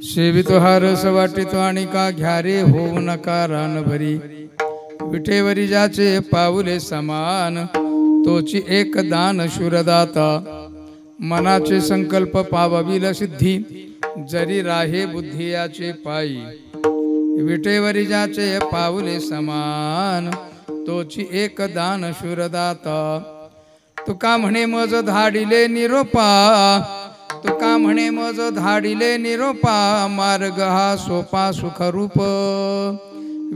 सेवितो हा रस वाटितो आणि का घ्यारे होऊ नका रान भरी. विठेवरी ज्याचे पाऊले समान तोची एक दान शूरदाता. मनाचे संकल्प पावविल सिद्धी जरी राहे बुद्धी याचे पायी. विठेवरी ज्याचे पाऊले समान तोची एक दान शूरदाता. तुका म्हणे मज धाडिले निरोपा. तुका म्हणे मज धाडिले निरोपा. मार्ग हा सोपा सुखरूप.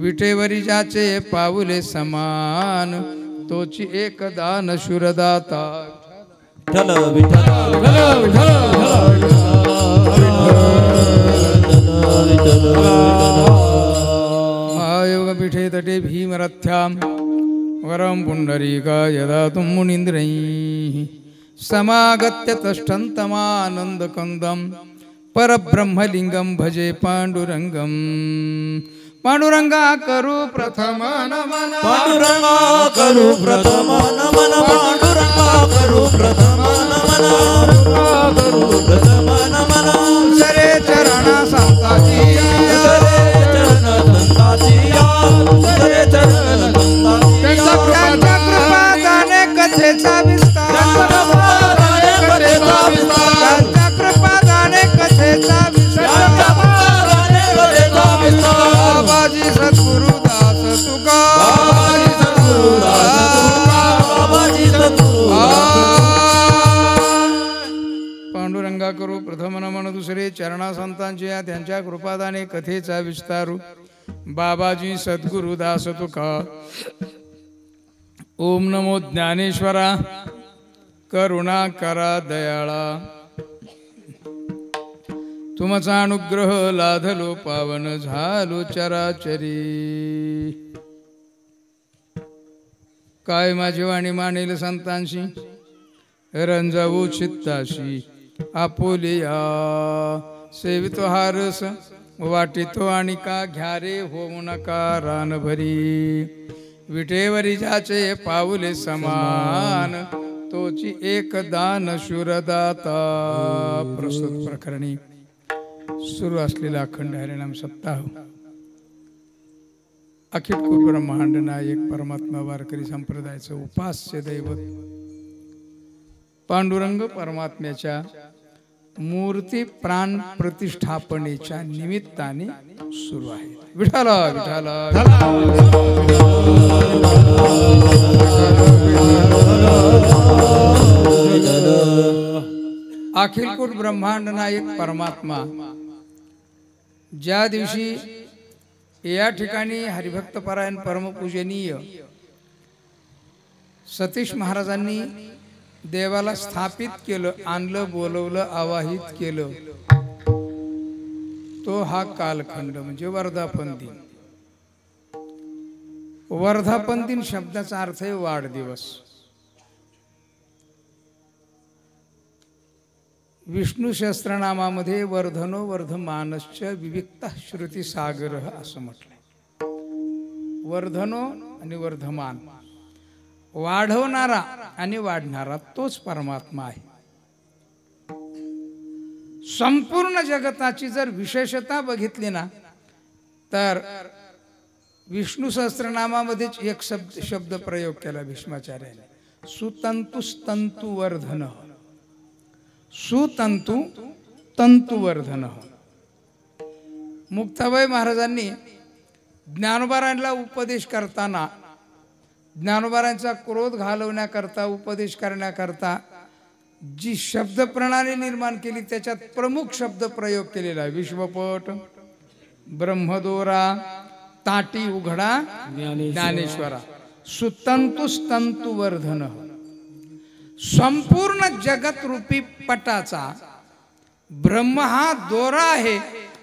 विठेवरी ज्याचे पाऊले समान तोची एक दान शूरदाता. विठ्ठल विठ्ठल महायोग पीठे तटे भीमरथ्यां वरं पुंडरीकाय दातुं मुनीन्द्रैः. समागत्य तिष्ठन्तमानन्दकन्दं परब्रह्मलिङ्गं भजे पाण्डुरङ्गं. पांडुरंगा करू प्रथम नमन. पांडुरंगा करू प्रथम नमन. पांडुरंगा करू प्रथम नमन. करू प्रथम नमन. सरे चरणा संताची. सरे चरण संताची. सरे चरण संताची. त्यांच्या कृपा जाणे कथेचा विस्तार. त्यांच्या कृपा जाणे कथेचा विस्तार. बाबाजी सद्गुरुदास तुका. पांडुरंगा करू प्रथम नमन. दुसरे चरणा संतांचे त्यांच्या कृपादाने कथेचा विस्तारू. बाबाजी सद्गुरुदास तुका. ओम नमो ज्ञानेश्वरा करुणा करा दयाळा. तुमचा अनुग्रह लाधलो पावन झालो चराचरी. काय माझी वाणी मानेल संतांशी रंजावू चित्ताशी. आपोलिया सेवितो हा रस वाटितो आणि का घ्यारे होऊ नका रान भरी. विठेवरी ज्याचे पाऊले समान तोची एक दान शूरदाता. प्रस्तुत प्रकरणी सुरू असलेला अखंड हरिनाम सप्ताह अखिल ब्रह्मांड नायक परमात्मा वारकरी संप्रदायाचं उपास्य दैवत पांडुरंग परमात्म्याच्या मूर्ती प्राण प्रतिष्ठापनेच्या निमित्ताने सुरू आहे. विठ्ठल विठ्ठल अखिलकूट ब्रह्मांड नायक परमात्मा ज्या दिवशी या ठिकाणी हरिभक्तपरायण परमपूजनीय सतीश महाराजांनी देवाला स्थापित केलं, आणलं, बोलवलं, आवाहित केलं, तो हा कालखंड म्हणजे वर्धापन दिन. वर्धापन दिन शब्दाचा अर्थ आहे वाढदिवस. विष्णू सहस्त्रनामामध्ये वर्धनो वर्धमानश्च विविक्त श्रुती सागर असं म्हटलंय. वर्धनो आणि वर्धमान, वाढवणारा आणि वाढणारा तोच परमात्मा आहे. संपूर्ण जगताची जर विशेषता बघितली ना तर विष्णू सहस्त्रनामामध्येच एक शब्द प्रयोग केला भीष्माचार्याने, सुतंतुस्तंतु वर्धन. सुतंतु तंतुवर्धन. मुक्ताबाई महाराजांनी ज्ञानोबारांना उपदेश करताना, ज्ञानोबारांचा क्रोध घालवण्याकरता, उपदेश करण्याकरता जी शब्द प्रणाली निर्माण केली त्याच्यात प्रमुख शब्द प्रयोग केलेला आहे. विश्वपट, ब्रह्मदोरा, ताटी उघडा, ज्ञानेश्वरा. सुतंतुस्तंतुवर्धन. संपूर्ण जगत रूपी पटाचा ब्रह्म हा दोरा आहे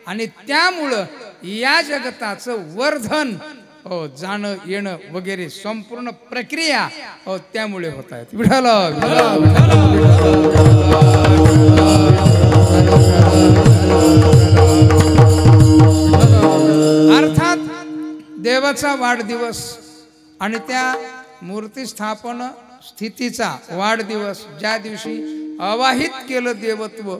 आणि त्यामुळं या जगताचं वर्धन जाणं येणं वगैरे संपूर्ण प्रक्रिया त्यामुळे होत आहेत. विठ्ठल अर्थात देवाचा वाढदिवस आणि त्या मूर्ती स्थापन स्थितीचा वाढदिवस ज्या दिवशी आवाहित केलं देवत्व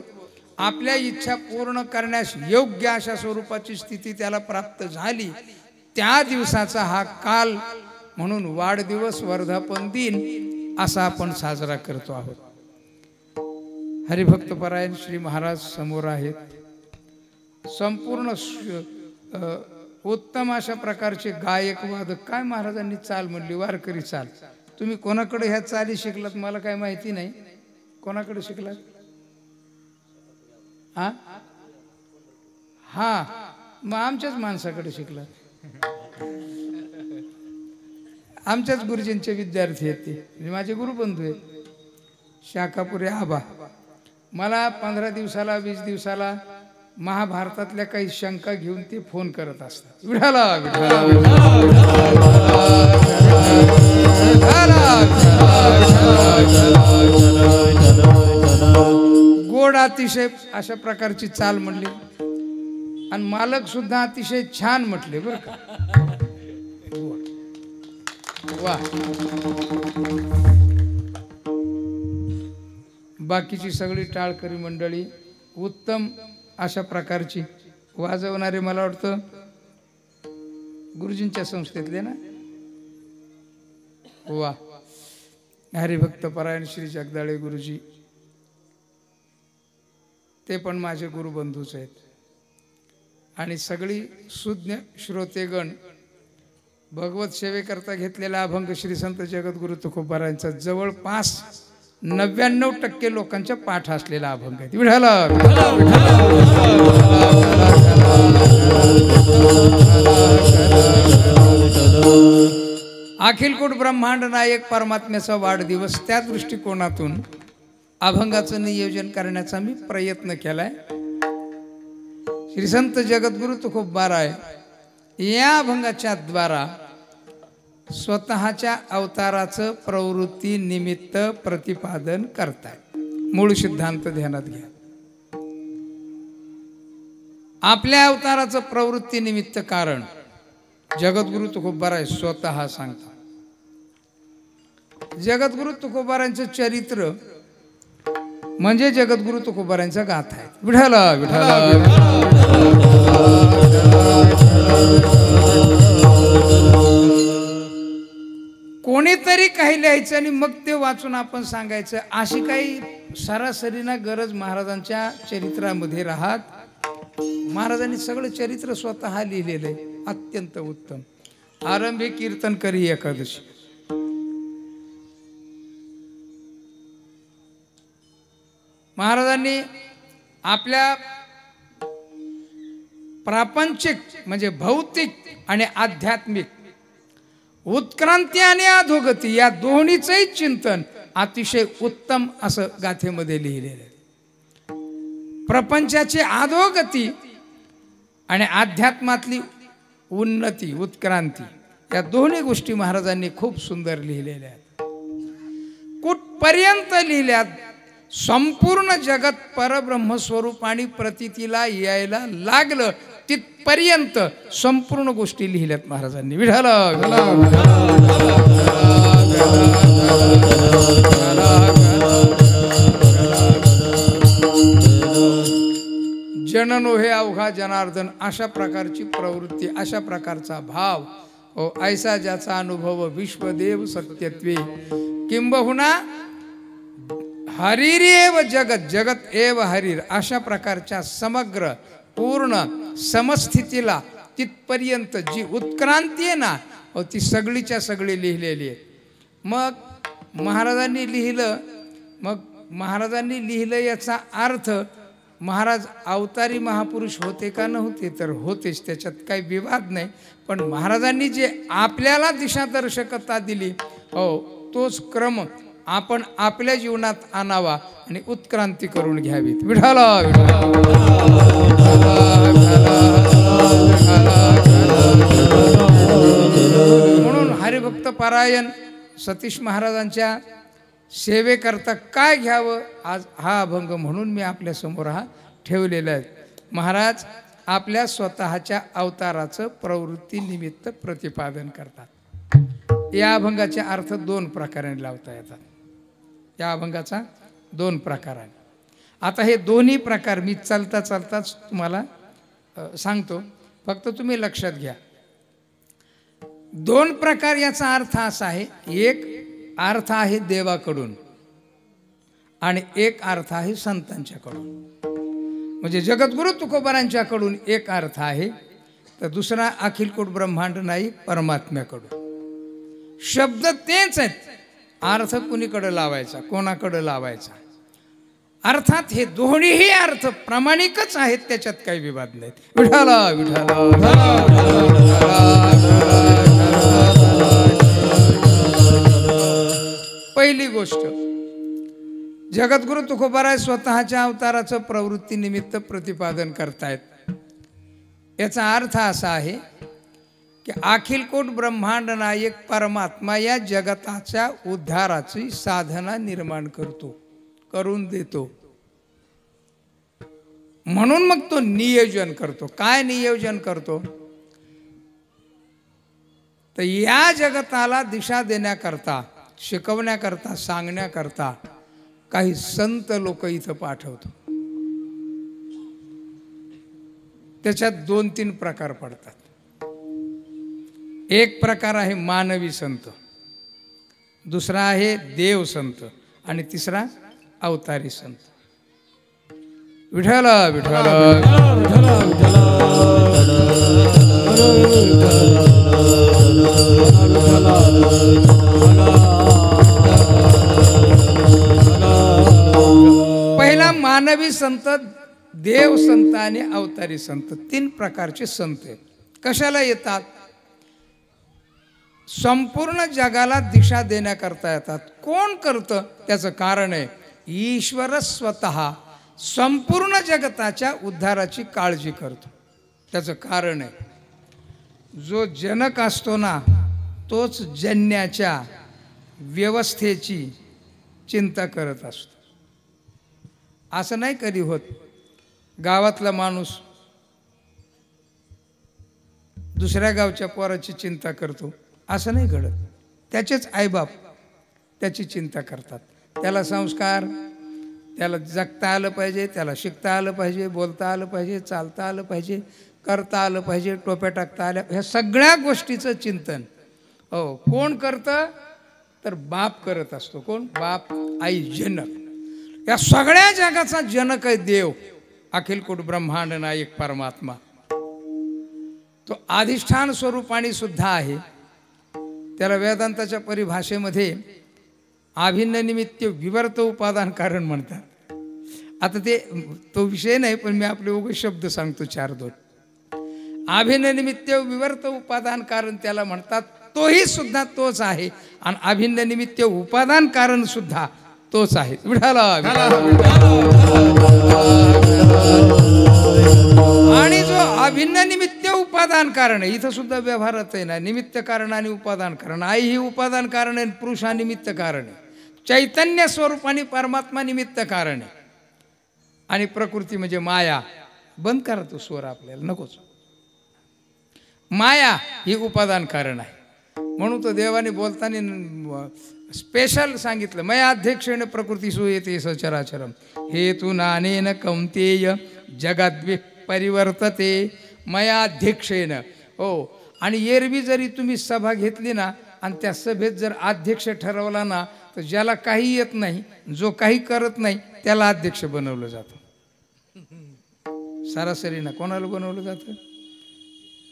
आपल्या इच्छा पूर्ण करण्यास योग्य अशा स्वरूपाची स्थिती त्याला प्राप्त झाली, त्या दिवसाचा हा काल म्हणून वाढदिवस वर्धापन दिन असा आपण साजरा करतो आहोत. हरिभक्तपरायण श्री महाराज समोर आहेत. संपूर्ण उत्तम अशा प्रकारचे गायक वादक. काय महाराजांनी चाल म्हणली, वारकरी चाल. तुम्ही कोणाकडे ह्या चाली शिकलात मला काय माहिती नाही. कोणाकडे शिकलात? हा मग आमच्याच माणसाकडे शिकलात. आमच्याच गुरुजींचे विद्यार्थी आहेत ते, माझे गुरुबंधू आहेत. शाखापुरे आबा मला 15 दिवसाला 20 दिवसाला महाभारतातल्या काही शंका घेऊन ते फोन करत असतात. विठाला विठाला गोड अतिशय अशा प्रकारची चाल म्हणली आणि मालक सुद्धा अतिशय छान म्हटले बरं का. वा. बाकीची सगळी टाळकरी मंडळी उत्तम अशा प्रकारची वाजवणारे, मला वाटतं गुरुजींच्या संस्थेतले ना. वा. हरिभक्तपरायण श्री जगदाळे गुरुजी ते पण माझे गुरुबंधूच आहेत. आणि सगळी सुज्ञ श्रोतेगण भगवत सेवेकरता घेतलेला अभंग श्री संत जगद्गुरु तुकोबारायांचा जवळपास 99% लोकांच्या पाठ असलेला अभंग आहे. विठाला अखिलकोट ब्रह्मांड नायक परमात्म्याचा वाढदिवस, त्या दृष्टिकोनातून अभंगाचं नियोजन करण्याचा मी प्रयत्न केलाय. श्री संत जगद्गुरु तुकोबाराय या अभंगाच्या द्वारा स्वतःच्या अवताराचं प्रवृत्ती निमित्त प्रतिपादन करतात. मूळ सिद्धांत ध्यानात घ्या. आपल्या अवताराचं प्रवृत्ती निमित्त कारण जगद्गुरु तुकोबाराय स्वतः सांगतात. जगद्गुरु तुकोबारायांचं चरित्र म्हणजे जगद्गुरु तुकोबारायांचा गाथा आहे. विठाला विठाला कोणीतरी काही लिहायचं आणि मग ते वाचून आपण सांगायचं, अशी काही सरासरीना गरज महाराजांच्या चरित्रामध्ये राहत. महाराजांनी सगळं चरित्र स्वतः लिहिलेलं आहे. अत्यंत उत्तम. आरंभी कीर्तन करी एकादशी. महाराजांनी आपल्या प्रापंचिक म्हणजे भौतिक आणि आध्यात्मिक उत्क्रांती आणि अधोगती या दोन्हीचंही चिंतन अतिशय उत्तम असं गाथेमध्ये लिहिलेलं आहे. प्रपंचाची अधोगती आणि अध्यात्मातली उन्नती उत्क्रांती या दोन्ही गोष्टी महाराजांनी खूप सुंदर लिहिलेल्या आहेत. कुठपर्यंत लिहिल्यात? संपूर्ण जगत परब्रह्म स्वरूपाने प्रतीतीला यायला लागलं तिथपर्यंत संपूर्ण गोष्टी लिहिल्यात महाराजांनी. विठाला जननो हे अवघा जनार्दन अशा प्रकारची प्रवृत्ती, अशा प्रकारचा भाव. ओ ऐसा ज्याचा अनुभव विश्वदेव सत्यत्वे किंबहुना हरिरेव जगत जगत एव हरिर अशा प्रकारच्या समग्र पूर्ण समस्थितीला तिथपर्यंत जी उत्क्रांती आहे ना, ती सगळीच्या सगळी लिहिलेली आहे. मग महाराजांनी लिहिलं याचा अर्थ महाराज अवतारी महापुरुष होते का नव्हते? तर होतेच, त्याच्यात काही विवाद नाही. पण महाराजांनी जे आपल्याला दिशादर्शकता दिली, तोच क्रम आपण आपल्या जीवनात आणावा आणि उत्क्रांती करून घ्यावी. विठाला म्हणून हरिभक्त पारायण सतीश महाराजांच्या सेवेकरता काय घ्यावं, आज हा अभंग म्हणून मी आपल्या समोर हा ठेवलेला आहे. महाराज आपल्या स्वतःच्या अवताराचं प्रवृत्ती निमित्त प्रतिपादन करतात. या अभंगाचे अर्थ 2 प्रकाराने लावता येतात. या अभंगाचा 2 प्रकार आहे. आता हे दोन्ही प्रकार मी चालता चालताच तुम्हाला सांगतो, फक्त तुम्ही लक्षात घ्या. दोन प्रकार याचा अर्थ असा आहे, एक अर्थ आहे देवाकडून आणि एक अर्थ आहे संतांच्याकडून. म्हणजे जगद्गुरु तुकोबारांच्याकडून एक अर्थ आहे, तर दुसरा अखिलकोट ब्रह्मांड नाईक परमात्म्याकडून. शब्द तेच आहेत, अर्थ कुणीकडे लावायचा, कोणाकडे लावायचा. अर्थात हे दोन्हीही अर्थ प्रामाणिकच आहेत, त्याच्यात काही विवाद नाहीत. विठाला विठाला. पहिली गोष्ट, जगद्गुरु तुकोबाराय स्वतःच्या अवताराचं प्रवृत्ती निमित्त प्रतिपादन करतायत. याचा अर्थ असा आहे की अखिलकोट ब्रह्मांड नायक परमात्मा या जगताच्या उद्धाराची साधना निर्माण करतो, करून देतो. म्हणून मग तो नियोजन करतो. काय नियोजन करतो? तर या जगताला दिशा देण्याकरता, शिकवण्याकरता, सांगण्याकरता काही संत लोक इथं पाठवतो. त्याच्यात 2-3 प्रकार पडतात. एक प्रकार आहे मानवी संत, दुसरा आहे देव संत आणि तिसरा अवतारी संत. विठ्ठल विठ्ठल. पहिला मानवी संत, देव संत आणि अवतारी संत, 3 प्रकारचे संत आहेत. कशाला येतात? संपूर्ण जगाला दिशा देण्याकरता येतात. कोण करतं? त्याचं कारण आहे ईश्वर स्वतः संपूर्ण जगताच्या उद्धाराची काळजी करतो. त्याचं कारण आहे, जो जनक असतो ना, तोच जन्याच्या व्यवस्थेची चिंता करत असतो. असं नाही कधी होत गावातला माणूस दुसऱ्या गावच्या पोराची चिंता करतो, असं नाही घडत. त्याचेच आईबाप त्याची चिंता करतात. त्याला संस्कार, त्याला जगता आलं पाहिजे, त्याला शिकता आलं पाहिजे, बोलता आलं पाहिजे, चालता आलं पाहिजे, करता आलं पाहिजे, टोप्या टाकता आल्या, ह्या सगळ्या गोष्टीचं चिंतन हो कोण करतं? तर बाप करत असतो. कोण? बाप, आई, जनक. या सगळ्या जगाचा जनक आहे देव, अखिलकोट ब्रह्मांड नायक परमात्मा. तो अधिष्ठान स्वरूपाने सुद्धा आहे. त्याला वेदांताच्या परिभाषेमध्ये अभिन्न निमित्त विवर्त उपादान कारण म्हणतात. आता तो विषय नाही, पण मी आपले उगे शब्द सांगतो 4-2. अभिन्न निमित्त विवर्त उपादान कारण त्याला म्हणतात. तोही सुद्धा तोच आहे आणि अभिन्न निमित्त उपादान कारण सुद्धा तोच आहे. आणि जो अभिन्न निमित्त उपादान कारण आहे, इथं सुद्धा व्यवहारात आहे ना, निमित्त कारण आणि उपादान कारण. आई ही उपादान कारण आहे, पुरुष हा निमित्त कारण आहे. चैतन्य स्वरूपाने परमात्मा निमित्त कारण आहे आणि प्रकृती म्हणजे माया. बंद करा तो स्वर, आपल्याला नकोच. माया ही उपादान कारण आहे. म्हणून तो देवाने बोलताना स्पेशल सांगितलं, मया अध्यक्षेण प्रकृती सुयेते सचराचरम हेतु नानेन कौंतेय जगाद्वे परिवर्तते मया अध्यक्षेण. हो, आणि एरवी जरी तुम्ही सभा घेतली ना आणि त्या सभेत जर अध्यक्ष ठरवला ना, तर ज्याला काही येत नाही, जो काही करत नाही, त्याला अध्यक्ष बनवलं जातं. सरासरी ना कोणाला बनवलं जातं?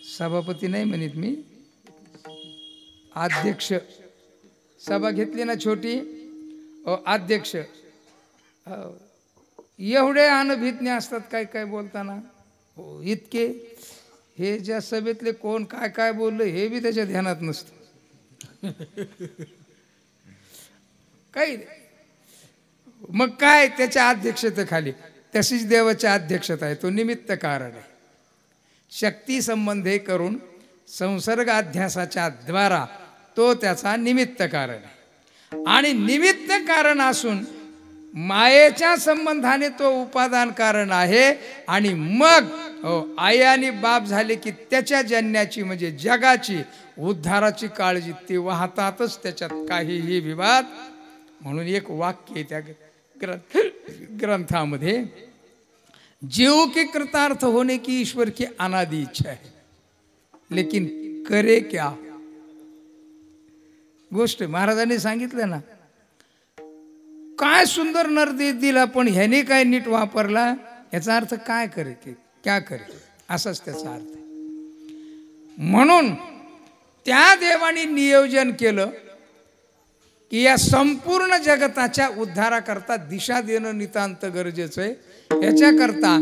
सभापती नाही म्हणत मी, अध्यक्ष. सभा घेतली ना छोटी, अध्यक्ष. एवढे अनभिज्ञ असतात काय काय बोलताना. हो, इतके हे ज्या सभेतले कोण काय काय बोललं हे बी त्याच्या ध्यानात नसतं. काही मग काय त्याच्या अध्यक्षतेखाली, तशीच देवाच्या अध्यक्षता आहे. तो निमित्त कारण आहे. शक्ती संबंधे करून संसर्ग अध्यासाच्या द्वारा तो त्याचा निमित्त कारण आहे. आणि निमित्त कारण असून मायेच्या संबंधाने तो उपादान कारण आहे. आणि मग आई आणि बाप झाले की त्याच्या जन्याची म्हणजे जगाची उद्धाराची काळजी ते वाहतातच. त्याच्यात काहीही विवाद. म्हणून एक वाक्य त्या ग्रंथामध्ये जीव के कृतार्थ होने की ईश्वर की अनादि इच्छा है, लेकिन करे क्या? गोष्ट महाराजांनी सांगितलं ना, काय सुंदर नरदेश दिला पण ह्याने काय नीट वापरला, याचा अर्थ काय करे की क्या करे, असाच त्याचा अर्थ आहे. म्हणून त्या देवाने नियोजन केलं की या संपूर्ण जगताच्या उद्धाराकरता दिशा देणं नितांत गरजेचं आहे. याच्याकरता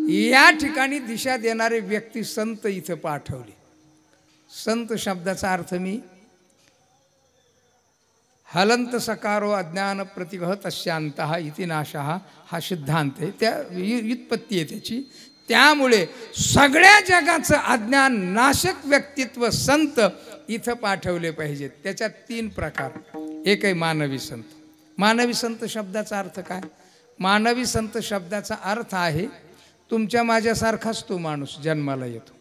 या ठिकाणी दिशा देणारे व्यक्ती संत इथं पाठवले. संत शब्दाचा अर्थ मी हलंत सकारो अज्ञान प्रतिगह तस्यांतः इति नाशः हा सिद्धांत आहे, त्या व्युत्पत्ती आहे त्याची. त्यामुळे सगळ्या जगाचं अज्ञान नाशक व्यक्तित्व संत इथं पाठवले पाहिजेत. त्याच्यात 3 प्रकार. एक आहे मानवी संत. मानवी संत शब्दाचा अर्थ काय? मानवी संत शब्दाचा अर्थ आहे तुमच्या माझ्यासारखाच तो माणूस जन्माला येतो.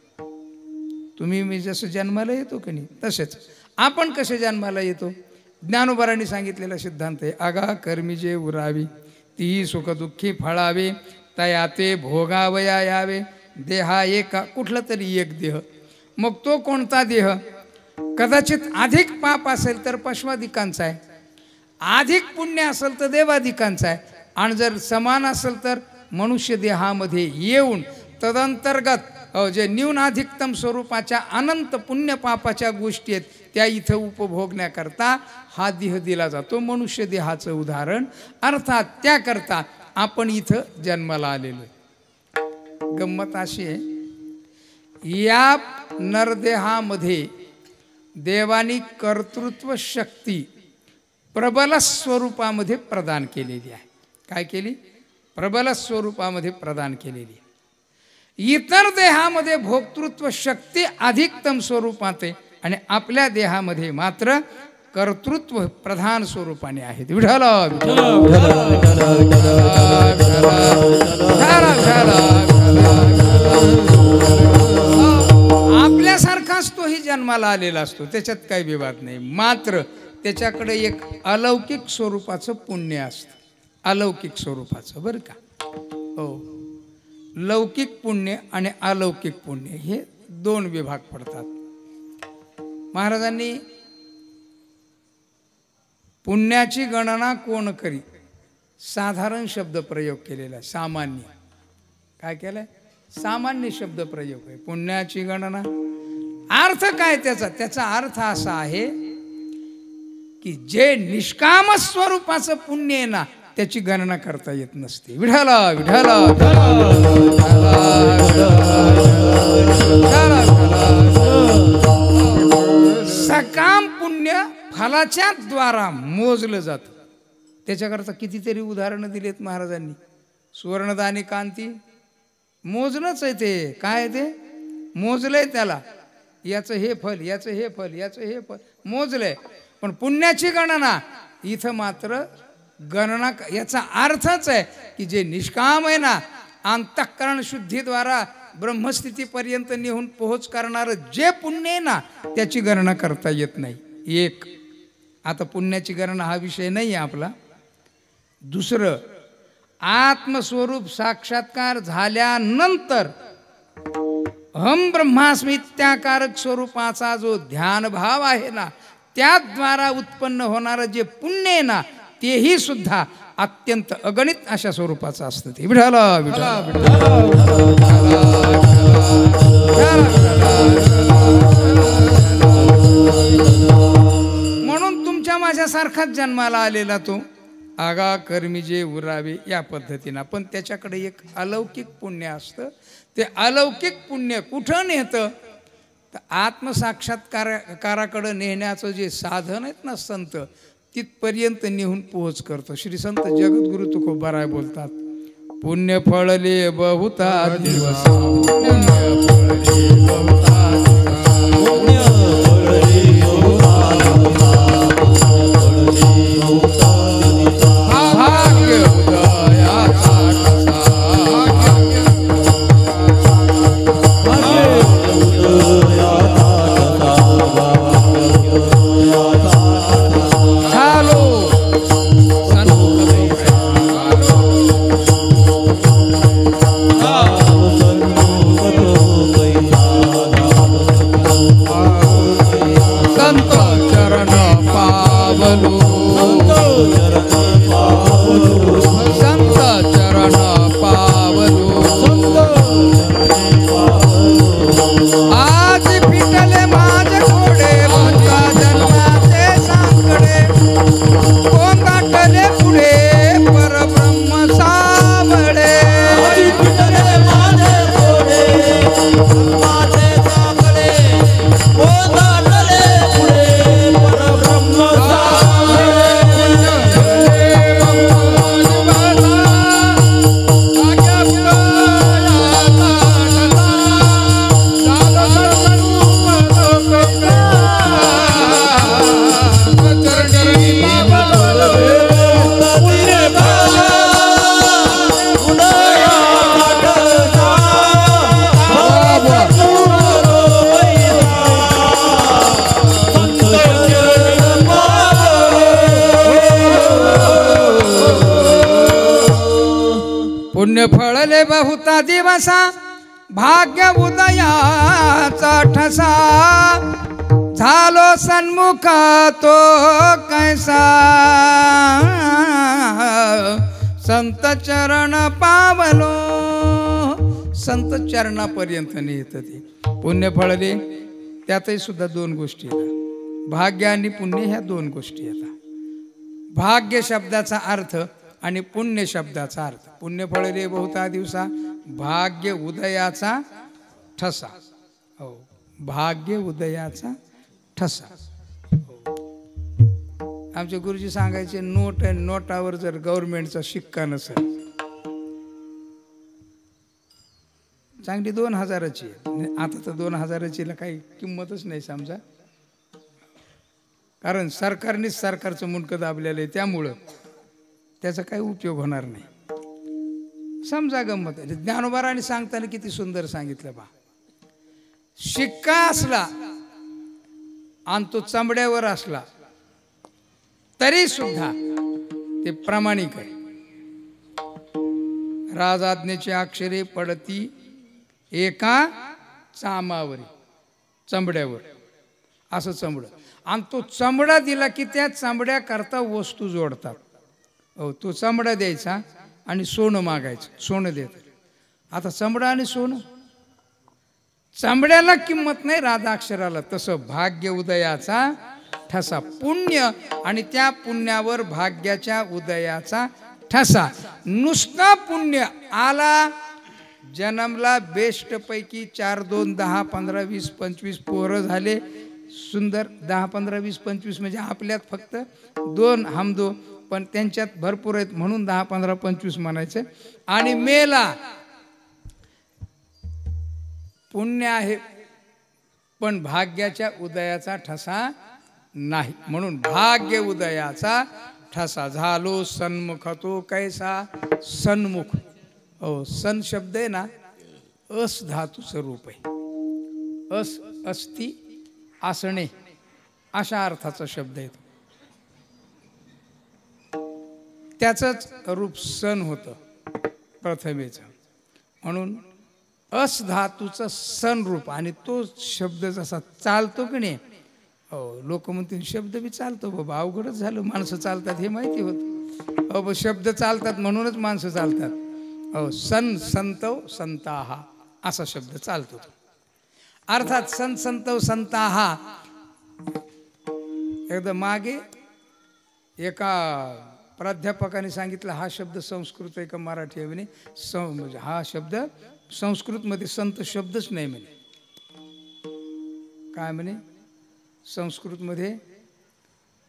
तुम्ही मी जसं जन्माला येतो की नाही, तसेच आपण कसे जन्माला येतो. ज्ञानोबारांनी सांगितलेला सिद्धांत आहे, आगा कर्मी जे उरावी ती सुखदुःखी फळावे, तया ते भोगावया यावे. देहा एका, कुठला तरी एक देह. मग तो कोणता देह? कदाचित अधिक पाप असेल तर पशवादिकांचा आहे, अधिक पुण्य असेल तर देवादिकांचा आहे, आणि जर समान असेल तर मनुष्य देहामध्ये येऊन तदंतर्गत जे न्यूनाधिकतम स्वरूपाच्या अनंत पुण्य पापाच्या गोष्टी आहेत त्या इथं उपभोगण्याकरता हा देह दिला जातो. मनुष्य देहाचं उदाहरण. अर्थात त्याकरता आपण इथं जन्माला आलेलो आहे. गंमत अशी आहे, या नरदेहामध्ये देवानी कर्तृत्व शक्ती प्रबल स्वरूपामध्ये प्रदान केलेली आहे. काय केली? प्रबल स्वरूपामध्ये प्रदान केलेली आहे. इतर देहामध्ये भोक्तृत्व शक्ती अधिकतम स्वरूपात आहे आणि आपल्या देहामध्ये मात्र कर्तृत्व प्रधान स्वरूपाने आहेत. विठ्ठल आपल्यासारखाच तोही जन्माला आलेला असतो, त्याच्यात काही विवाद नाही. मात्र त्याच्याकडे एक अलौकिक स्वरूपाचं पुण्य असतं. अलौकिक स्वरूपाचं, बरं का. हो, लौकिक पुण्य आणि अलौकिक पुण्य हे 2 विभाग पडतात. महाराजांनी पुण्याची गणना कोण करी साधारण शब्द प्रयोग केलेला आहे. सामान्य. काय केलंय? सामान्य शब्द प्रयोग आहे. पुण्याची गणना अर्थ काय त्याचा? त्याचा अर्थ असा आहे की जे निष्काम स्वरूपाचं पुण्य आहे ना, त्याची गणना करता येत नसते. विठ्ठला विठ्ठला सकाम पुण्य फलाच्या द्वारा मोजलं जातं. त्याच्याकरता कितीतरी उदाहरणं दिलेत महाराजांनी. सुवर्णदानी कांती मोजणंच आहे ते. काय ते मोजलंय त्याला, याचं हे फल, याचं हे फल, याचं हे फल मोजलंय. पण पुण्याची गणना इथं मात्र गणना, याचा अर्थच आहे की जे निष्काम आहे ना, अंतःकरण शुद्धीद्वारा ब्रह्मस्थितीपर्यंत नेऊन पोहोच करणारं जे पुण्य आहे ना, त्याची गणना करता येत नाही. एक. आता पुण्याची गणना हा विषय नाही आहे आपला. दुसरं, आत्मस्वरूप साक्षात्कार झाल्यानंतर अहम ब्रह्मास्मी त्याकारक स्वरूपाचा जो ध्यान भाव आहे ना, त्याद्वारा उत्पन्न होणारं जे पुण्य आहे ना, तेही सुद्धा अत्यंत अगणित अशा स्वरूपाचं असतं. ते विठ्ठल म्हणून तुमच्या माझ्यासारखाच जन्माला आलेला तो आगा कर्मी जे उरावे या पद्धतीनं. पण त्याच्याकडे एक अलौकिक पुण्य असतं. ते अलौकिक पुण्य कुठं नेतं तर आत्मसाक्षात्काराकडे नेण्याचं जे साधन आहेत ना संत, तिथपर्यंत नेऊन पोहोच करतो. श्री संत जगद्गुरु तुकोबाराय बोलतात, पुण्य फळले बहुता दिवस, बहुता दिवसा भाग्य उदयाचा ठसा झालो सन्मुख तो कैसा संत चरण पावलो संत चरणापर्यंत नेत ते पुण्य फळले त्यातही सुद्धा दोन गोष्टी येतात भाग्य आणि पुण्य ह्या दोन गोष्टी येतात भाग्य शब्दाचा अर्थ आणि पुण्य शब्दाचा अर्थ पुण्य फळले बहुता दिवसा भाग्य उदयाचा ठसा हो भाग्य उदयाचा ठसा आमचे गुरुजी सांगायचे नोट आणि नोटावर जर गव्हर्नमेंटचा शिक्का नसेल चांगली 2000ची आता तर 2000ची काही किंमतच नाही समजा कारण सरकारनेच सरकारचं मुंडकं दाबलेलं आहे त्यामुळं त्याचा काही उपयोग होणार नाही समजा गंमत आहे ज्ञानोबाराने सांगताना किती सुंदर सांगितलं बा शिक्का असला आणि तो चमड्यावर असला तरी सुद्धा ते प्रामाणिक आहे राजाज्ञेची अक्षरे पडती एका चामावरी चमड्यावर असं चमडं आणि तो चमडा दिला की त्या चमड्याकरता वस्तू जोडतात हो तो चमडा द्यायचा आणि सोनं मागायचं सोनं देत आता चमडा आणि सोनं चमड्याला किंमत नाही राधाक्षराला तसं भाग्य उदयाचा ठसा पुण्य आणि त्या पुण्यावर भाग्याच्या उदयाचा ठसा नुसता पुण्य आला जन्मला बेस्ट पैकी 4 2 10 15 20 25 पोरं झाले सुंदर 10 15 20 25 म्हणजे आपल्यात फक्त 2 हम 2 पण त्यांच्यात भरपूर आहेत म्हणून 10 15 25 म्हणायचं आणि मेला पुण्य आहे पण भाग्याच्या उदयाचा ठसा नाही म्हणून भाग्य उदयाचा ठसा झालो सन्मुख तो कैसा सन्मुख हो सन शब्द आहे ना अस धातूचं रूप आहे अस अस्ति असणे अशा अर्थाचा शब्द आहे त्याचंच रूप सन होतं प्रथमेचं म्हणून अस धातूचं सन रूप आणि तो शब्द जसा चालतो की नाही हो लोक म्हणतील शब्द बी चालतो बाबा अवघडच झालं माणसं चालतात हे माहिती होतं हो शब्द चालतात म्हणूनच माणसं चालतात हो सन संतव संताहा असा शब्द चालतो अर्थात सन संतव संताहा एकदा मागे एका प्राध्यापकाने सांगितलं हा शब्द संस्कृत आहे का मराठी आहे म्हणे म्हणजे हा शब्द संस्कृतमध्ये संत शब्दच नाही म्हणे काय म्हणे संस्कृतमध्ये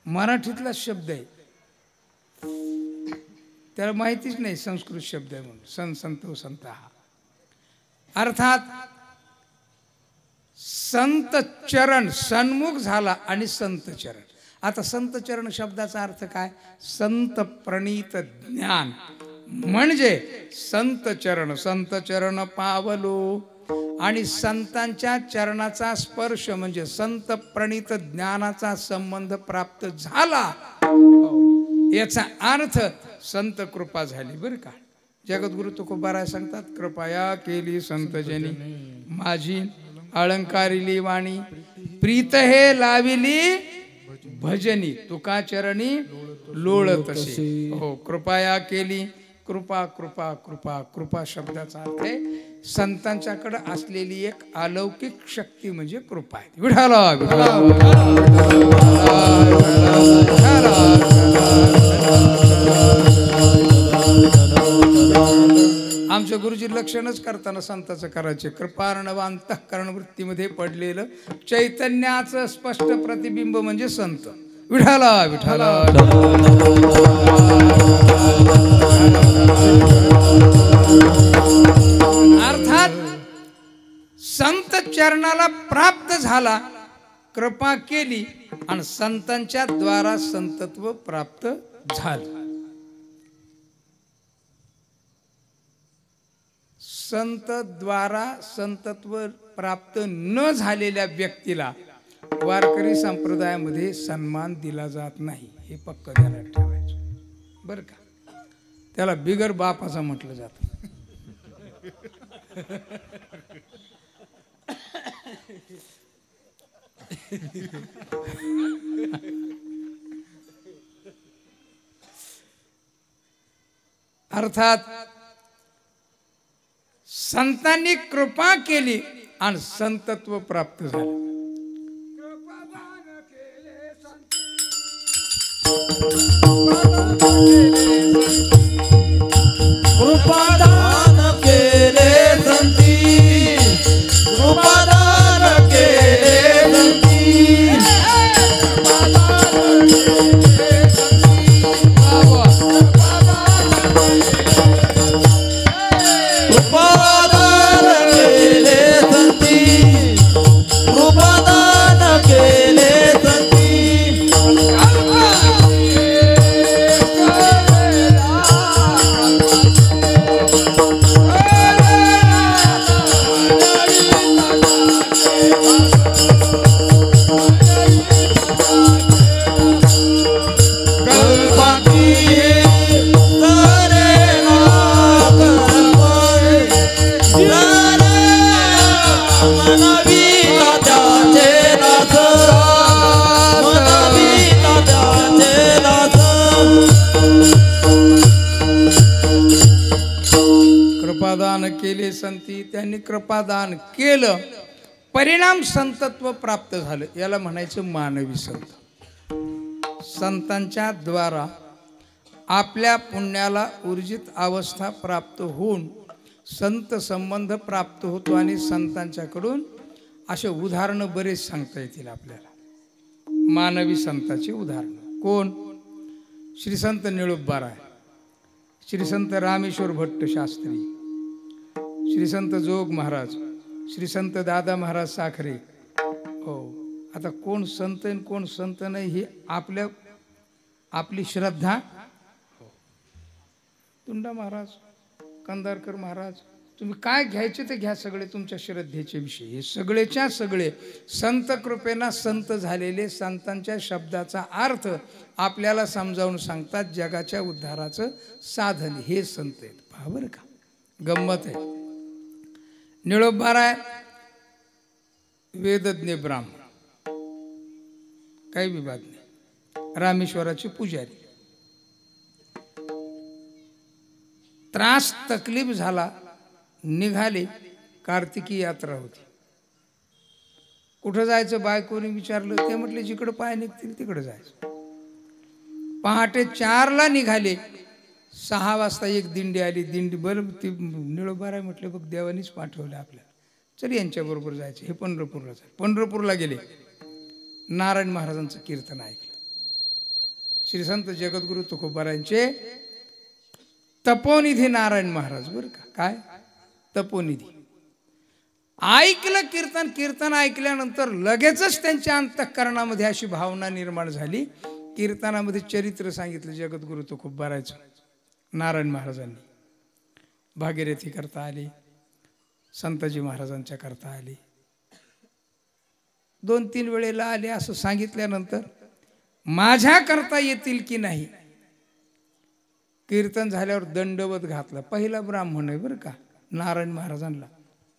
मराठीतला शब्द आहे त्याला माहितीच नाही संस्कृत शब्द आहे म्हणून सन संत संत हा अर्थात संत चरण सन्मुख झाला आणि संत चरण आता संत चरण शब्दाचा अर्थ काय संत प्रणीत ज्ञान म्हणजे संत चरण पावलो आणि संतांच्या चरणाचा स्पर्श म्हणजे संत प्रणीत ज्ञानाचा संबंध प्राप्त झाला याचा अर्थ संत कृपा झाली बरं का जगद्गुरु तुकोबाराय सांगतात कृपया केली संतजनी माझी अलंकारिली वाणी प्रीत हे लाविली भजनी तुका चरणी लोळतशी हो कृपया केली कृपा कृपा कृपा कृपा शब्दाचा अर्थ आहे संतांच्याकडे असलेली एक अलौकिक शक्ती म्हणजे कृपा आहे विठाला आमच्या गुरुजी लक्षणच करताना संताचं करायचे कृपार्णव अंतःकरण वृत्तीमध्ये पडलेलं चैतन्याचं स्पष्ट प्रतिबिंब म्हणजे संत विठाला विठाला अर्थात संत चरणाला प्राप्त झाला कृपा केली आणि संतांच्या द्वारा संतत्व प्राप्त झालं संत द्वारा संतत्व प्राप्त न झालेल्या व्यक्तीला वारकरी संप्रदायामध्ये सन्मान दिला जात नाही हे पक्क ध्यानात ठेवायचं बरं का त्याला बिगर बापाचा म्हटलं जातं अर्थात संतांनी कृपा केली आणि संतत्व प्राप्त झाले. कृपादान केले संती, कृपादान केले संती, कृपादान केले संती, कृपादान केले संती. कृपादान केले संती, त्यांनी कृपादान केलं, परिणाम संतत्व प्राप्त झालं. याला म्हणायचं मानवी संत. संतांच्या द्वारा आपल्या पुण्याला ऊर्जित अवस्था प्राप्त होऊन संत संबंध प्राप्त होतो. आणि संतांच्याकडून असे उदाहरणं बरेच सांगता येतील आपल्याला. मानवी संताची उदाहरणं कोण? श्री संत निळोबाराय, श्री संत रामेश्वर भट्ट शास्त्री, श्री संत जोग महाराज, श्री संत दादा महाराज साखरे. हो, आता कोण संत आणि कोण संत नाही हे आपली श्रद्धा. तुंडा महाराज, कंदारकर महाराज, तुम्ही काय घ्यायचे ते घ्या, सगळे तुमच्या श्रद्धेचे विषय. हे सगळेच्या सगळे संत कृपेना संत झालेले, संतांच्या शब्दाचा अर्थ आपल्याला समजावून सांगतात. जगाच्या उद्धाराचं साधन हे संत आहेत. पहा बरं का, गंमत आहे. निळोबाराय वेदज्ञ ब्राह्मण, काही विवाद नाही, रामेश्वराचे पुजारी. त्रास तकलीफ झाला, निघाले. कार्तिकी यात्रा होती. कुठं जायचं बायकोने विचारलं. ते म्हटले जिकडं पाय निघतील तिकडं जायचं. पहाटे 4ला निघाले. 6 वाजता एक दिंडी आली. दिंडी बरं ती निळोबाराय म्हटले बघ देवानीच पाठवलं आपल्याला, चल यांच्याबरोबर जायचं. हे पंढरपूरला जायचं. पंढरपूरला गेले. नारायण महाराजांचं कीर्तन ऐकलं. श्री संत जगद्गुरु तुकोबारायांचे तपोनिधी नारायण महाराज बरं का, काय तपोनिधी. ऐकलं कीर्तन. कीर्तन ऐकल्यानंतर लगेचच त्यांच्या अंतःकरणामध्ये अशी भावना निर्माण झाली. कीर्तनामध्ये चरित्र सांगितलं जगद्गुरु तुकोबारायचं. नारायण महाराजांनी भागीरथी करता आली, संताजी महाराजांच्या करता आली, 2-3 वेळेला आले. असं सांगितल्यानंतर माझ्या करता येतील की नाही. कीर्तन झाल्यावर दंडवत घातला. पहिला ब्राह्मण आहे बरं का नारायण महाराजांना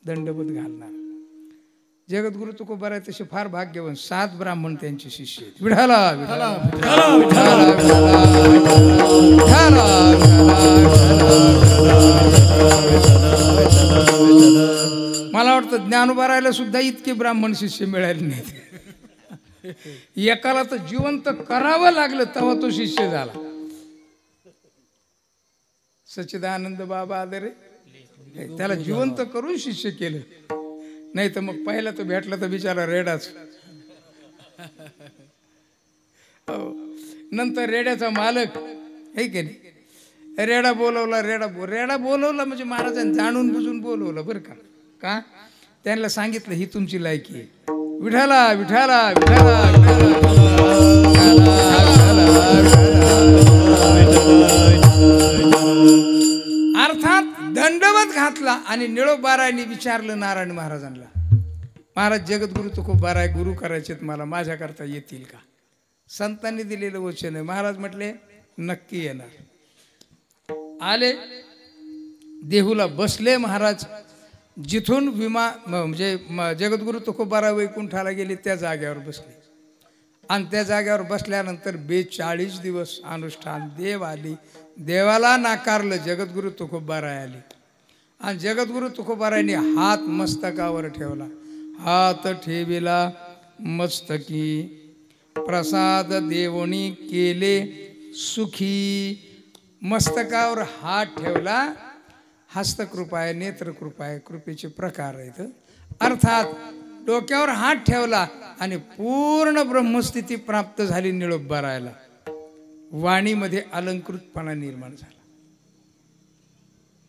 दंडवत घालणार. जगद्गुरु तुकोबाराय तसे फार भाग्यवान. 7 ब्राह्मण त्यांचे शिष्य आहेत. विठाला विठाला विठाला विठाला विठाला. मला वाटतं ज्ञानोबारायला सुद्धा इतके ब्राह्मण शिष्य मिळाले नाहीत. एकाला तर जिवंत करावं लागलं तेव्हा तो शिष्य झाला. सच्चिदानंद बाबा आदरे त्याला जिवंत करून शिष्य केलं. नाही तर मग पहिला तो भेटला तर बिचारा रेडाच. नंतर रेड्याचा मालक आहे की नाही, रेडा बोलवला. रेडा बोलवला म्हणजे महाराजांनी जाणून बुजून बोलवलं बरं का. त्यांना सांगितलं ही तुमची लायकी आहे. विठाला विठाला विठाला अर्थात दंडवत घातला. आणि निळोबारायने विचारलं नारायण महाराजांना, महाराज जगद्गुरु तुकोबाराय गुरु करायचेत मला, माझ्याकरता येतील का? संतांनी दिलेलं वचन आहे. महाराज म्हटले नक्की येणार. आले देहूला बसले महाराज. जिथून म्हणजे जगद्गुरु तुकोबाराय वैकुंठाला गेले त्या जाग्यावर बसले आणि त्या जाग्यावर बसल्यानंतर 42 दिवस अनुष्ठान. देव आली, देवाला नाकारलं, जगद्गुरु तुकोबाराय आली आणि जगद्गुरु तुकोबारायांनी हात मस्तकावर ठेवला. हात ठेविला मस्तकी, प्रसाद देवणी केले सुखी. मस्तकावर हात ठेवला. हस्तकृपाय, नेत्रकृपाय, कृपेचे प्रकार आहेत. अर्थात डोक्यावर हात ठेवला आणि पूर्ण ब्रह्मस्थिती प्राप्त झाली निळोबारायला. वाणीमध्ये अलंकृतपणा निर्माण झाला.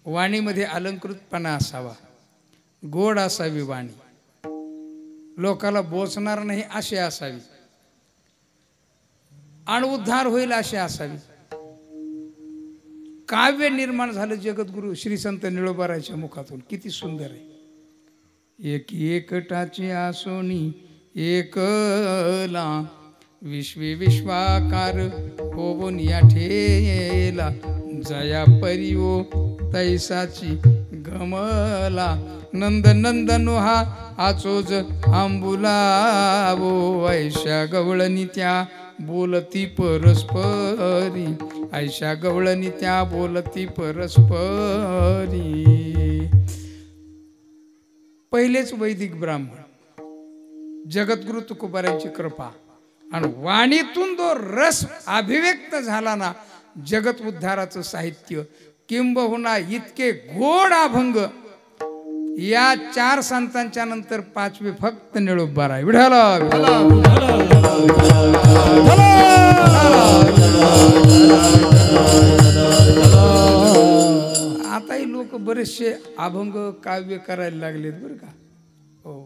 वाणीमध्ये अलंकृतपणा असावा, गोड असावी वाणी, लोकाला बोचणार नाही अशी असावी, अणउद्धार होईल अशी असावी. काव्य निर्माण झालं जगद्गुरु श्री संत निळोबारायच्या मुखातून. किती सुंदर आहे. एक एकटाची आसोनी एकला, विश्वे विश्वाकार होऊन या ठेला. जया परियो तैसाची गमला, नंद नंदनो हा आचोज आंबुलावो. ऐशा गवळणी त्या बोलती परस्परी, ऐशा गवळणी त्या बोलती परस्परी. पहिलेच वैदिक ब्राह्मण, जगद्गुरु तुकोबारायांची कृपा आणि वाणीतून जो रस अभिव्यक्त झाला ना, जगत उद्धाराचं साहित्य. किंबहुना इतके गोड अभंग या 4 संतांच्या नंतर 5वे फक्त निळोबाराय. विठाला आताही लोक बरेचसे अभंग काव्य करायला लागलेत बरं का. हो,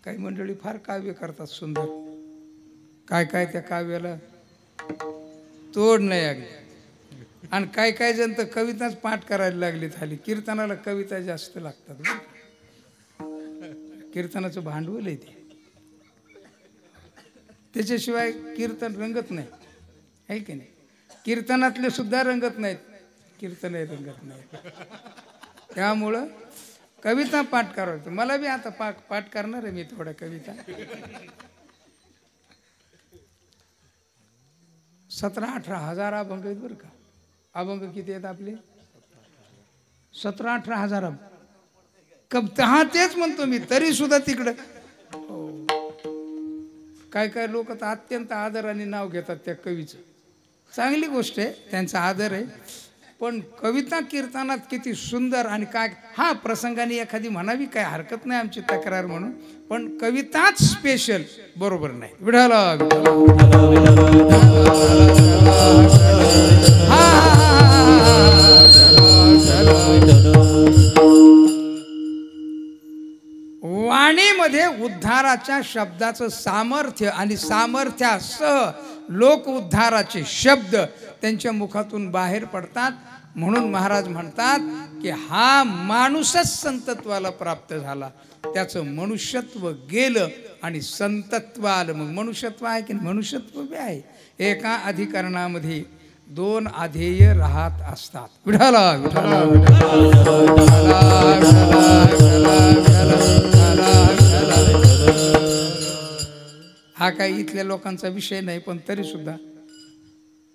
काही मंडळी फार काव्य करतात सुंदर. काय काय त्या काव्याला तोड नाही अगदी. आणि काय काय जण तर कविताच पाठ करायला लागलेत हल्ली. कीर्तनाला कविता जास्त लागतात. कीर्तनाचं भांडवल आहे ते, त्याच्याशिवाय कीर्तन रंगत नाही, आहे की नाही. कीर्तनातले सुद्धा रंगत नाहीत, कीर्तन रंगत नाहीत. त्यामुळं कविता पाठ करावं. मला बी आता पाठ करणार आहे मी थोड्या कविता. 17-18 हजार अभंग आहेत बरं का. अभंग किती आहेत आपले? 17-18 हजार. हा तेच म्हणतो मी, तरी सुद्धा तिकडं काय काय लोक तर अत्यंत आदराने नाव घेतात त्या कवीचं. चांगली गोष्ट आहे, त्यांचा आदर आहे. पण कविता कीर्तनात किती सुंदर. आणि काय हा प्रसंगाने एखादी म्हणावी, काय हरकत नाही आमची तक्रार म्हणून, पण कविताच स्पेशल बरोबर नाही. विढाला वाणीमध्ये उद्धाराच्या शब्दाचं सामर्थ्य आणि सामर्थ्यासह लोक उद्धाराचे शब्द त्यांच्या मुखातून बाहेर पडतात. म्हणून महाराज म्हणतात की हा माणूसच संतत्वाला प्राप्त झाला, त्याचं मनुष्यत्व गेलं आणि संतत्व आलं. मग मनुष्यत्व आहे की मनुष्यत्व बी आहे. एका अधिकरणामध्ये 2 अध्येय राहत असतात. विठाला विठाला हा काही इथल्या लोकांचा विषय नाही, पण तरी सुद्धा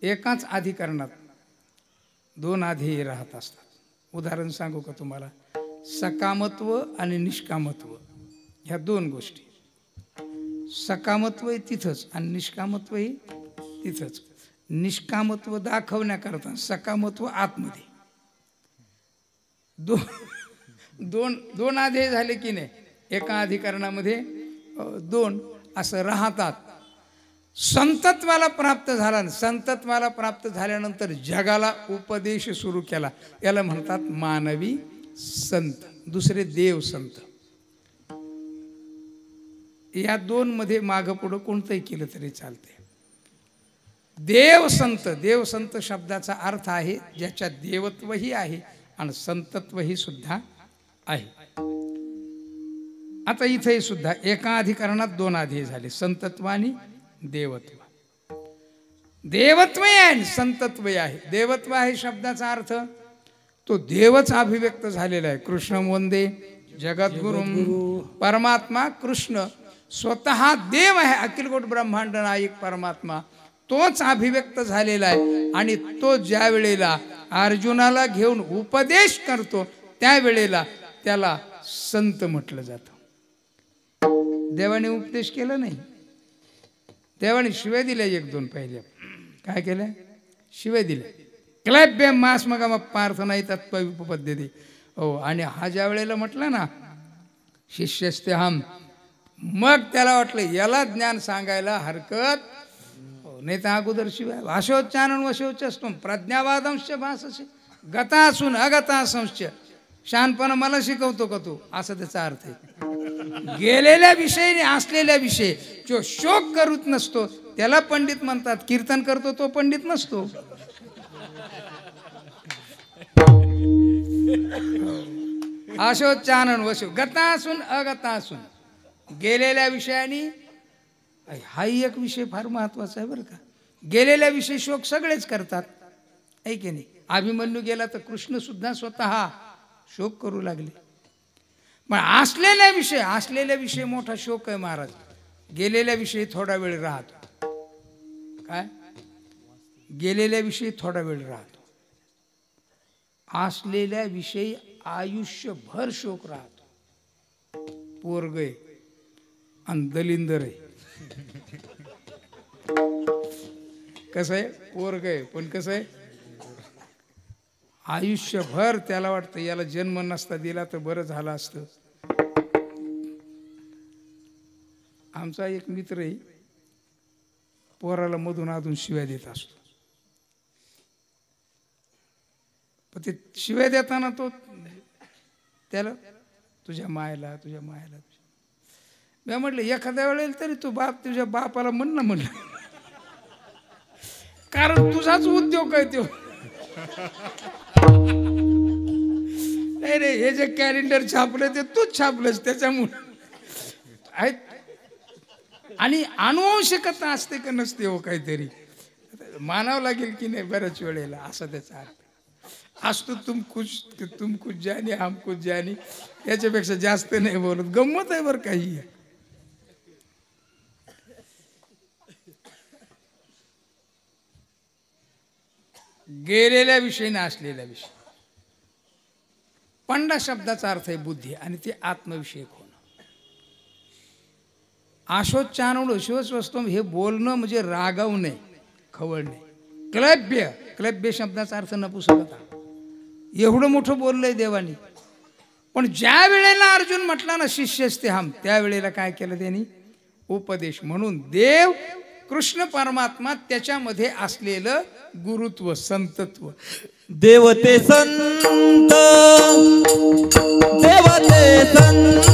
एकाच अधिकरणात 2 अध्येय राहत असतात. उदाहरण सांगू का तुम्हाला? सकामत्व आणि निष्कामत्व ह्या 2 गोष्टी. सकामत्व तिथंच आणि निष्कामत्व तिथंच. निष्कामत्व दाखवण्याकरता सकामत्व आतमध्ये. दोन अध्येय झाले की नाही, एका अधिकरणामध्ये 2 असं राहतात. संतत्वाला प्राप्त झाला. संतत्वाला प्राप्त झाल्यानंतर जगाला उपदेश सुरू केला. याला म्हणतात मानवी संत, दुसरे देव संत. या 2 मध्ये मागं पुढं कोणतंही केलं तरी चालते. देव संत, देव संत शब्दाचा अर्थ आहे ज्याच्यात देवत्वही आहे आणि संतत्वही सुद्धा आहे. आता इथे सुद्धा एका अधिकरणात 2 अध्येय झाले, संतत्व आणि देवत्व. देवत्व आहे आणि संतत्व आहे. देवत्व आहे शब्दाचा अर्थ तो देवच अभिव्यक्त झालेला आहे. कृष्ण वंदे जगद्गुरु. परमात्मा कृष्ण स्वतः देव आहे, अखिलकोट ब्रह्मांड नायक परमात्मा तोच अभिव्यक्त झालेला आहे. आणि तो ज्या वेळेला अर्जुनाला घेऊन उपदेश करतो त्यावेळेला त्याला संत म्हटलं जातं. देवाने उपदेश केला नाही, देवाने शिव्या दिल्या. एक दोन पहिले काय केलं, शिव्या दिल्या. क्लॅब्य मास मग पार्थ नाही तत्पद्धती. हो, आणि हा ज्या वेळेला म्हटलं ना शिष्यस्ते हम, मग त्याला वाटलं याला ज्ञान सांगायला हरकत नाही तर अगोदर शिवाय वाशोच्चारण वशोच्चस्तम प्रज्ञावादंश भाससे गता असून अगता संशय. शहाणपणा मला शिकवतो का तू, असं त्याचा अर्थ आहे. गेलेल्या विषयी असलेल्या विषय जो शोक करूच नसतो त्याला पंडित म्हणतात. कीर्तन करतो तो पंडित नसतो. आशोच्चारण वशो गता असून अगता असून गेलेल्या विषयानी. हाही एक विषय फार महत्वाचा आहे बरं का. गेलेल्या विषयी शोक सगळेच करतात, आहे की नाही. अभिमन्यू गेला तर कृष्ण सुद्धा स्वतः शोक करू लागले. पण असलेल्या विषय मोठा शोक आहे महाराज. गेलेल्या विषयी थोडा वेळ राहतो. काय, गेलेल्या विषयी थोडा वेळ राहतो. असलेल्या विषयी आयुष्यभर शोक राहतो. पोरग आहे आणि दलिंदर आहे. कसं आहे, पोरग आहे पण कसं आहे आयुष्यभर त्याला वाटतं याला जन्म नसता दिला तर बरं झालं असतं. आमचा एक मित्र आहे, पोराला मधून अधून शिव्या देत असतो. पण ते शिव्या देताना तो त्याला तुझ्या मायला मी म्हटलं एखाद्या वेळेला तरी तू बाप तुझ्या बापाला म्हण ना म्हणलं, कारण तुझाच उद्योग आहे तो. नाही रे, हे जे कॅलेंडर छापलं ते तूच छापलंस त्याच्यामुळे आहेत. आणि अनुवंशिकता असते का नसते हो, काहीतरी मानावं लागेल की नाही बऱ्याच वेळेला, असा त्याचा अर्थ असतो. तुम कुछ जानी हम कुछ जानी, याच्यापेक्षा जास्त नाही बोलत. गंमत आहे बरं काही. गेलेल्या विषयी ना असलेल्या विषय. पंडा शब्दाचा अर्थ आहे बुद्धी आणि ते आत्मविषयक होणं. आशोच्चारण शिवस्वस्तम हे बोलणं म्हणजे रागवणे, खवळणे. क्लैब्य शब्दाचा अर्थ नपुसकता. एवढं मोठं बोललंय देवानी. पण ज्या वेळेला अर्जुन म्हटला ना शिष्यस्ते हम, त्यावेळेला काय केलं त्यांनी, उपदेश. म्हणून देव कृष्ण परमात्मा त्याच्यामध्ये असलेलं गुरुत्व, संतत्व. देवते संत, देवते संत,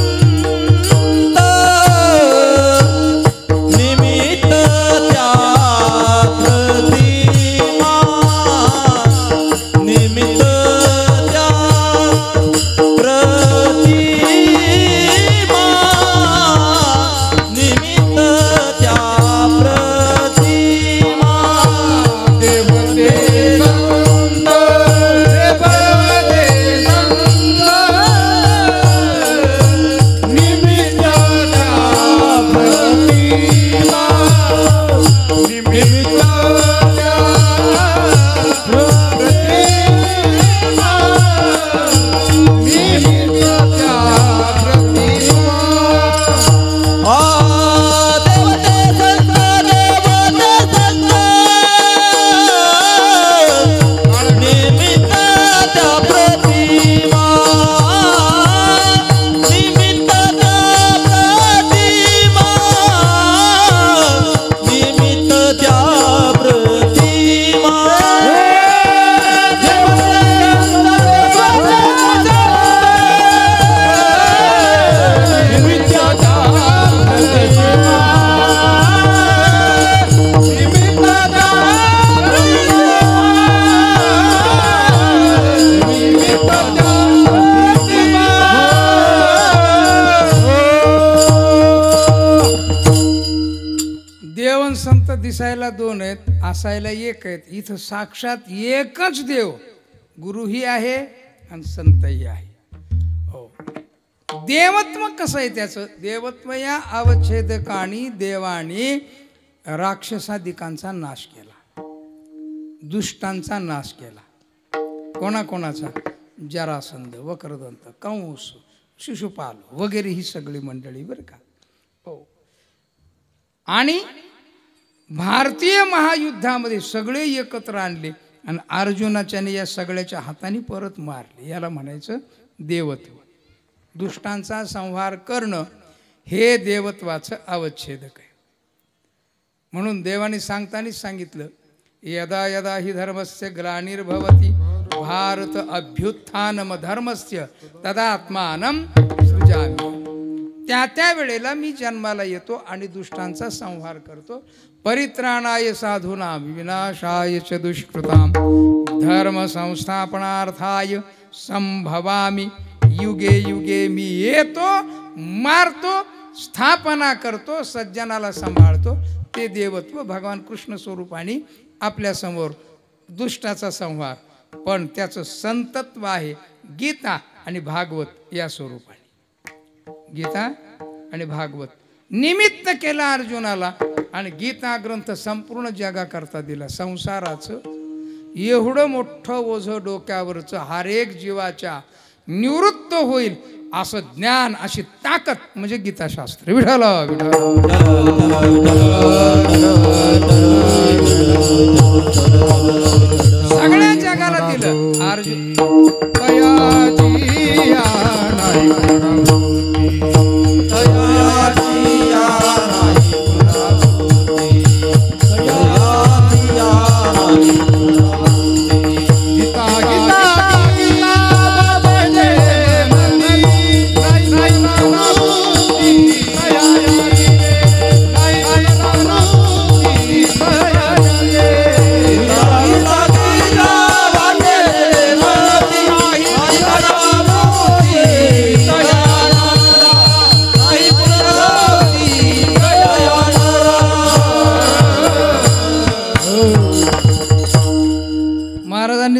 निमित्त त्या प्रतिमा, निमित्त त्या प्रतिमा, निमित्त त्या प्रतिमा. देवते दिसायला दोन आहेत, असायला एक आहेत. इथं साक्षात एकच देव गुरुही आहे आणि संतही आहे. हो, देवत्व कसं आहे त्याचं? देवत्व या अवच्छेदकानी देवानी राक्षसादिकांचा नाश केला, दुष्टांचा नाश केला. कोणाकोणाचा? जरासंध, वक्रदंत, कंस, शिशुपाल वगैरे ही सगळी मंडळी बरं का. हो, आणि भारतीय महायुद्धामध्ये सगळे एकत्र आणले आणि अर्जुनाच्याने या सगळ्याच्या हाताने परत मारले. याला म्हणायचं देवत्व. दुष्टांचा संहार करणं हे देवत्वाचं अवच्छेदक आहे. म्हणून देवाने सांगतानाच सांगितलं, यदा यदा हि धर्मस्य ग्लानिर्भवति भारत अभ्युत्थानम धर्मस्य तदात्मानं सृजामि. त्या त्या वेळेला मी जन्माला येतो आणि दुष्टांचा संहार करतो. परित्राणाय साधूनां विनाशाय च दुष्कृतां धर्म संस्थापनार्थाय संभवामि युगे युगे. मी येतो, मारतो, स्थापना करतो, सज्जनाला सांभाळतो. ते देवत्व भगवान कृष्ण स्वरूपाने आपल्या समोर दुष्टाचा संहार. पण त्याचं संतत्व आहे गीता आणि भागवत या स्वरूपाने. गीता आणि भागवत निमित्त केलं अर्जुनाला आणि गीता ग्रंथ संपूर्ण जगाकरता दिला. संसाराचं एवढं मोठं ओझं डोक्यावरचं हर एक जीवाच्या निवृत्त होईल असं ज्ञान, अशी ताकद म्हणजे गीताशास्त्र. विठ्ठल सगळ्या जगाला दिलं. अर्जुन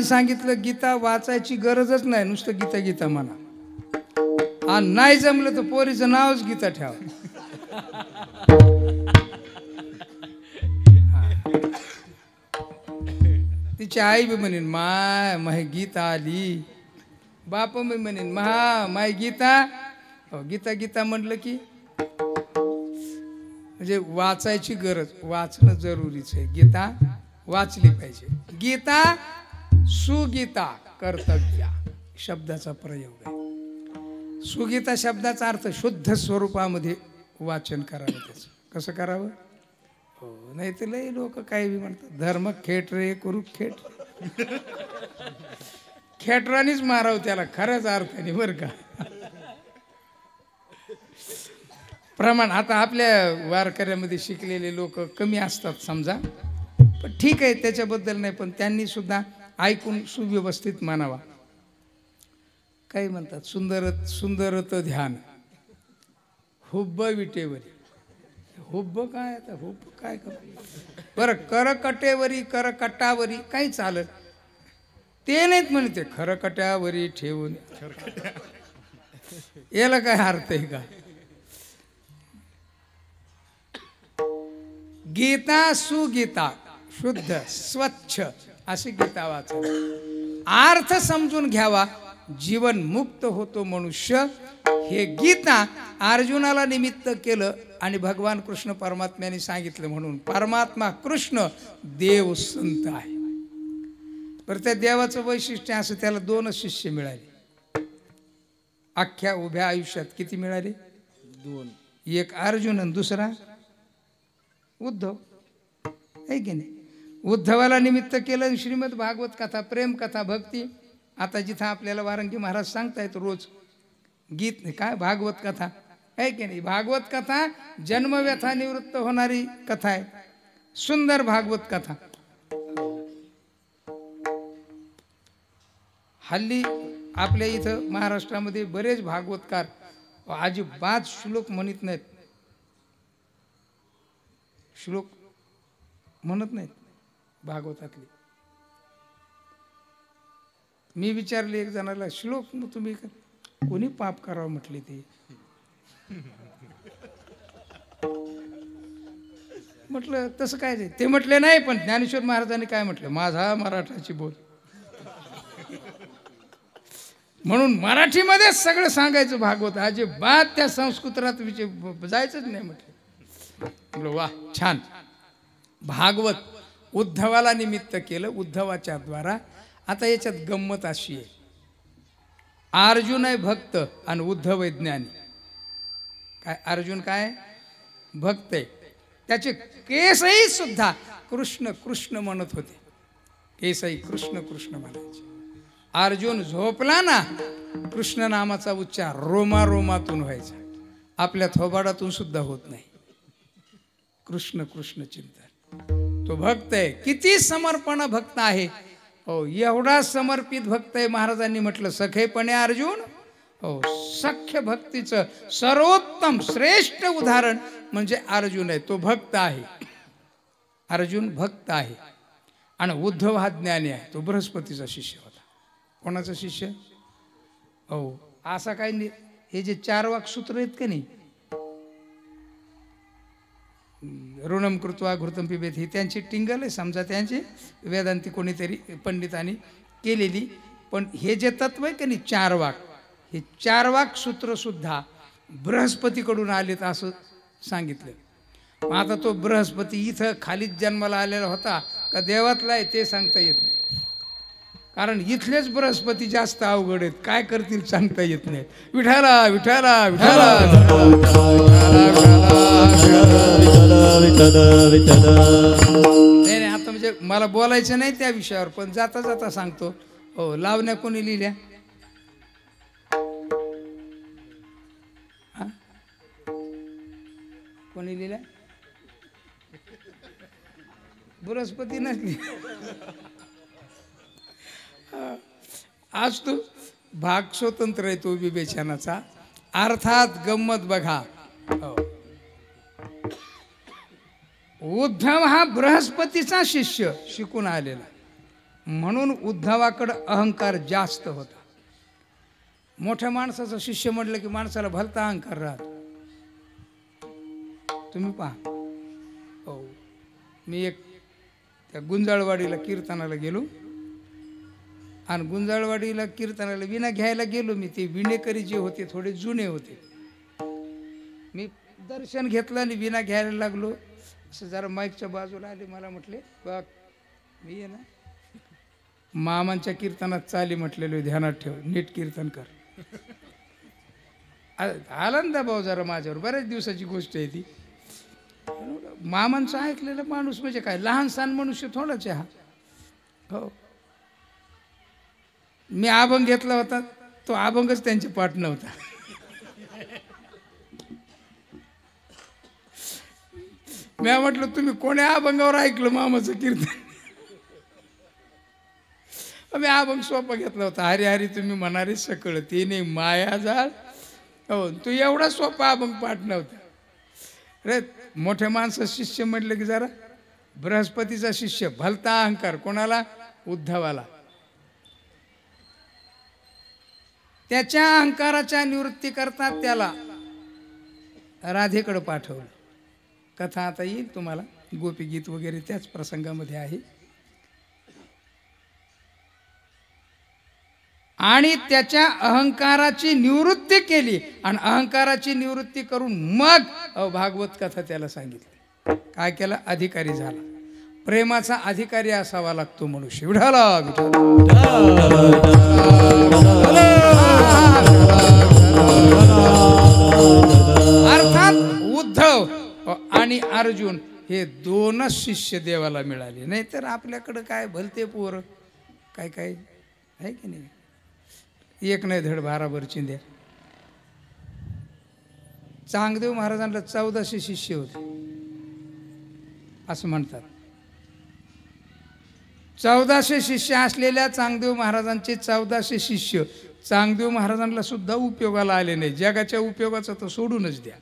सांगितलं गीता वाचायची गरजच नाही, नुसतं गीता गीता म्हणा. आणि नाही जमलं तर पोरीचं नावच गीता ठेवा. तिची आई बी म्हणेन माय गीता आली, बाप बी म्हणेन माय गीता. गीता गीता म्हटलं की म्हणजे वाचायची गरज, वाचणं जरुरीच आहे. गीता वाचली पाहिजे. गीता सुगीता कर्तव्या शब्दाचा प्रयोग आहे. सुगीता शब्दाचा अर्थ शुद्ध स्वरूपामध्ये वाचन करावं. त्याचं कसं करावं? हो, नाही तर लई लोक काही बी म्हणतात धर्म खेट रे कुरुक्षेट. खेटरानीच मारावं त्याला खऱ्याच अर्थाने बरं का. प्रमाण आता आपल्या वारकऱ्यामध्ये शिकलेले लोक कमी असतात समजा, पण ठीक आहे त्याच्याबद्दल नाही, पण त्यांनी सुद्धा ऐकून सुव्यवस्थित मानावा. काही म्हणतात सुंदरत ध्यान हुब्ब विटेवरी. हुब्ब काय? आता हुब्ब काय बरं, करकटेवरी करकटावरी काही चालत ते नाहीत म्हणते. खरकट्यावरी ठेवून याला काय अर्थ आहे का? गीता सुगीता शुद्ध स्वच्छ अशी गीता वाचा. अर्थ समजून घ्यावा, जीवन मुक्त होतो मनुष्य. हे गीता अर्जुनाला निमित्त केलं आणि भगवान कृष्ण परमात्म्याने सांगितलं. म्हणून परमात्मा कृष्ण देव संत आहे. पर त्या देवाचं वैशिष्ट्य असं, त्याला 2 शिष्य मिळाले अख्ख्या उभ्या आयुष्यात. किती मिळाले? 2. एक अर्जुन आणि दुसरा उद्धव, आहे की नाही? उद्धवाला निमित्त केलं श्रीमद भागवत कथा, प्रेम कथा, भक्ती. आता जिथं आपल्याला वारंगी महाराज सांगतायत रोज गीत काय भागवत कथा, आहे की नाही? भागवत कथा जन्मव्यथा निवृत्त होणारी कथा आहे. सुंदर भागवत कथा. हल्ली आपल्या इथं महाराष्ट्रामध्ये बरेच भागवतकार अजिबात श्लोक म्हणत नाहीत, श्लोक म्हणत नाहीत भागवतातले. मी विचारले एक जणाला, श्लोक मग तुम्ही कोणी पाप करावं म्हटले ते? म्हटलं तसं काय ते म्हटले नाही, पण ज्ञानेश्वर महाराजांनी काय म्हटलं, माझा मराठाची बोल. म्हणून मराठीमध्ये सगळं सांगायचं भागवत, अजिबात त्या संस्कृतात जायचंच नाही म्हटलं. वा छान. भागवत उद्धवाला निमित्त केलं, उद्धवाच्या द्वारा. आता याच्यात गंमत अशी आहे, अर्जुन आहे भक्त आणि उद्धव आहे ज्ञानी. काय अर्जुन काय भक्त आहे, त्याचे केसही सुद्धा कृष्ण कृष्ण म्हणत होते, केसही कृष्ण कृष्ण म्हणायचे. अर्जुन झोपला ना, कृष्ण नामाचा उच्चार रोमा रोमातून व्हायचा, आपल्या थोबाडातून सुद्धा होत नाही. कृष्ण कृष्ण चिंतन. तो भक्त आहे, किती समर्पण भक्त आहे. हो, एवढा समर्पित भक्त आहे. महाराजांनी म्हटलं सखेपणे अर्जुन. हो, सख्य भक्तीचं सर्वोत्तम श्रेष्ठ उदाहरण म्हणजे अर्जुन आहे. तो भक्त आहे, अर्जुन भक्त आहे. आणि उद्धव हा ज्ञानी आहे, तो बृहस्पतीचा शिष्य होता. कोणाचा शिष्य? हो, असा काही नाही. हे जे 4 वाक्सूत्र आहेत का नाही, ऋणम कृत्वा घृतम पिबेत, ही त्यांची टिंगल आहे समजा, त्यांची वेदांती कोणीतरी पंडितांनी केलेली. पण हे जे तत्व आहे का नाही 4 वाक, हे 4 वाक सूत्र सुद्धा बृहस्पतीकडून आलेत असं सांगितलं. आता तो बृहस्पती इथं खालीच जन्माला आलेला होता का देवातला आहे ते सांगता येत नाही, कारण इथलेच बृहस्पती जास्त अवघड आहेत, काय करतील सांगता येत नाही. विठाला विठाला विठाला. नाही आता म्हणजे मला बोलायचं नाही त्या विषयावर, पण जाता जाता सांगतो. हो, लावण्या कोणी लिहिल्या? कोणी लिहिल्या? बृहस्पती नसली. आज तो भाग स्वतंत्र आहे तो विवेचनाचा. अर्थात गंमत बघा, उद्धव हा बृहस्पतीचा शिष्य शिकून आलेला, म्हणून उद्धवाकडे अहंकार जास्त होता. मोठ्या माणसाचा शिष्य म्हटलं की माणसाला भलता अहंकार राहतो. तुम्ही पहा. हो, मी एक त्या गुंजाळवाडीला कीर्तनाला गेलो, आणि गुंजाळवाडीला कीर्तनाला विणा घ्यायला गेलो मी. ते विणेकरी जे होते थोडे जुने होते. मी दर्शन घेतलं आणि विणा घ्यायला लागलो. असं जरा माईकच्या बाजूला आले, मला म्हटले बघ मी आहे ना मामांच्या कीर्तनात चाली म्हटलेलो, ध्यानात ठेव, नीट कीर्तन कर. आनंद भाऊ जरा माझ्यावर, बऱ्याच दिवसाची गोष्ट आहे ती. मामांचं ऐकलेलं माणूस म्हणजे काय, लहान सहान मनुष्य थोडाच आहे हा. हो, मी अभंग घेतला होता, तो अभंगच त्यांचे पाठ नव्हता. मी म्हटलं तुम्ही कोण्या अभंगावर ऐकलं मामाचं कीर्तन? मी अभंग सोपा घेतला होता, हरी हरी तुम्ही म्हणारे सकळ ते नाही माया जाळ. हो, तो एवढा सोपा अभंग पाठ नव्हता रे. मोठ्या माणसं शिष्य म्हटलं की जरा, बृहस्पतीचा शिष्य भलता अहंकार. कोणाला? उद्धवाला. त्याच्या अहंकाराच्या निवृत्ती करता त्याला राधेकडे पाठवलं. कथा आता येईल तुम्हाला, गोपीगीत वगैरे त्याच प्रसंगामध्ये आहे. आणि त्याच्या अहंकाराची निवृत्ती केली, आणि अहंकाराची निवृत्ती करून मग भागवत कथा त्याला सांगितली. काय केलं? अधिकारी झाला. प्रेमाचा अधिकारी असावा लागतो मनुष्य. विठाला अर्थात उद्धव आणि अर्जुन हे 2च शिष्य देवाला मिळाले. नाही तर आपल्याकडं काय भलते पोर काय काय आहे की नाही, एक नाही धड भाराभर चिंध्या. चांगदेव महाराजांना 1400 शिष्य होते असं म्हणतात. 1400 शिष्य असलेल्या चांगदेव महाराजांचे 1400 शिष्य चांगदेव महाराजांना सुद्धा उपयोगाला आले नाही. जगाच्या उपयोगाचं तर सोडूनच द्या.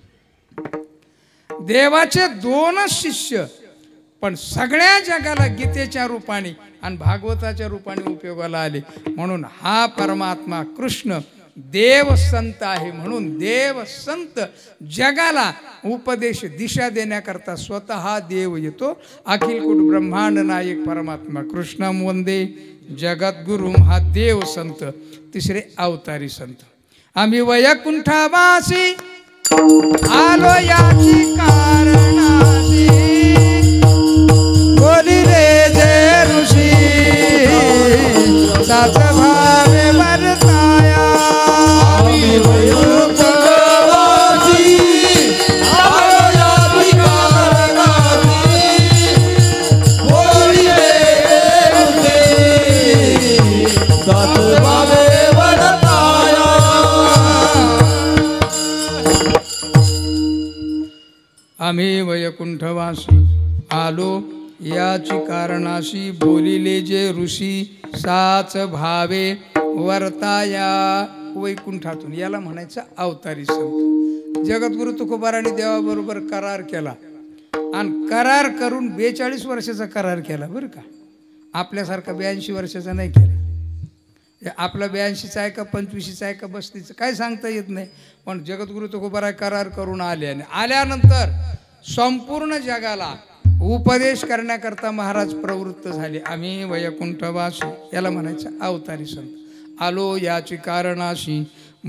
देवाचे 2च शिष्य पण सगळ्या जगाला गीतेच्या रूपाने आणि भागवताच्या रूपाने उपयोगाला आले. म्हणून हा परमात्मा कृष्ण देव संत आहे. म्हणून देव संत जगाला उपदेश दिशा देण्याकरता स्वतः देव येतो. अखिलकूट ब्रह्मांड नायक परमात्मा कृष्ण वंदे जगद्गुरु हा देव संत. तिसरे अवतारी संत. आम्ही वैकुंठवासी आलो याची कारणासी बोलिले जे ऋषी साच भावे वर्ताया. आम्ही वैकुंठवासी आलो याची कारणासी बोलिले जे ऋषी साच भावे वर्ताया. आम्ही वैकुंठवासी आलो याची कारणाशी बोलिले जे ऋषी साच भावे वर्ताया. वैकुंठातून याला म्हणायचं अवतारी संत. जगद्गुरु तुकोबाराने देवाबरोबर करार केला आणि करार करून 42 वर्षाचा करार केला बरं का. आपल्यासारखा 82 वर्षाचा नाही केला. आपला 82चा आहे का 25चा आहे का 35चा काय सांगता येत नाही. पण जगद्गुरु तुकोबारा करार करून आले आणि आल्यानंतर संपूर्ण जगाला उपदेश करण्याकरता महाराज प्रवृत्त झाले. आम्ही वैकुंठवासी याला म्हणायचं अवतारी संत. आलो याची कारणाशी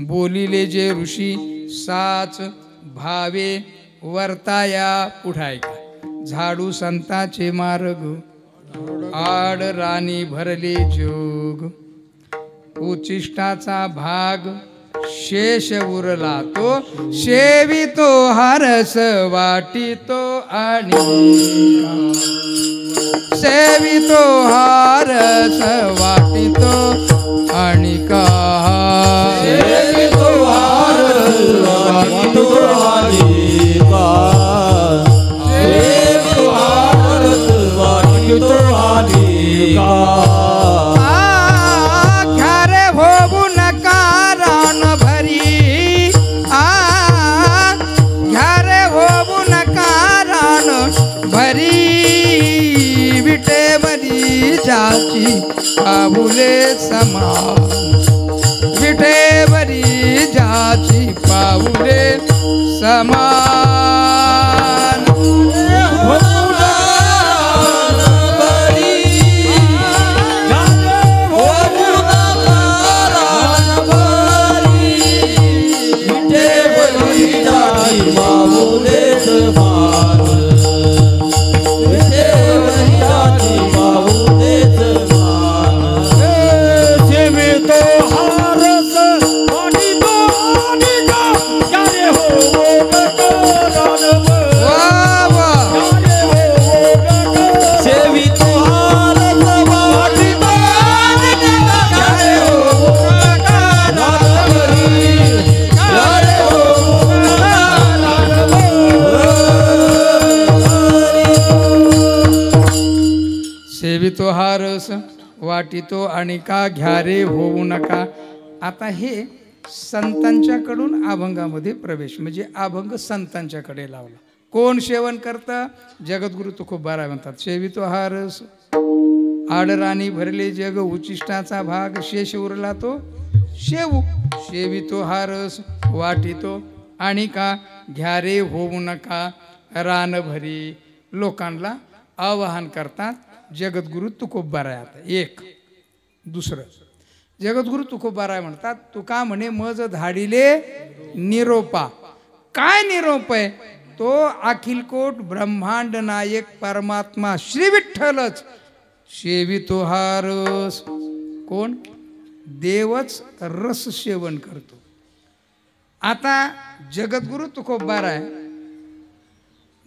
बोलिले जे ऋषी साच भावे वर्ताया. पुढे ऐका. झाडू संताचे मार्ग आड राणी भरले जोग उचिष्टाचा भाग शेष उरला तो सेवितो हरस वाटितो आणि सेवितो हरस वाटितो आणि का सेवितो हरस वाटितो आणि का सेवितो हरस वाटितो आणि का. जाची पाऊले समान विठेवरी जाची पाऊले समान. सेवितो हा रस वाटितो आणि का घ्यारे होऊ नका. आता हे संतांच्याकडून अभंगामध्ये प्रवेश म्हणजे अभंग संतांच्याकडे लावला. कोण सेवन करता? जगद्गुरु तुकोबारा म्हणतात. सेवितो हा रस आडराणी भरले जग उचिष्टाचा भाग शेष उरला तो शेवू. सेवितो हा रस वाटितो आणि का घ्यारे होऊ नका. रान भरी लोकांना आवाहन करतात जगद्गुरु तुकोबाराय. आता एक दुसरं जगद्गुरु तुकोबाराय म्हणतात तुका म्हणे मज धाडिले निरोपा. काय निरोप आहे? तो अखिलकोट ब्रह्मांड नायक परमात्मा श्री विठ्ठलच सेवितो हा रस. कोण? देवच रस सेवन करतो. आता जगद्गुरु तुकोबाराय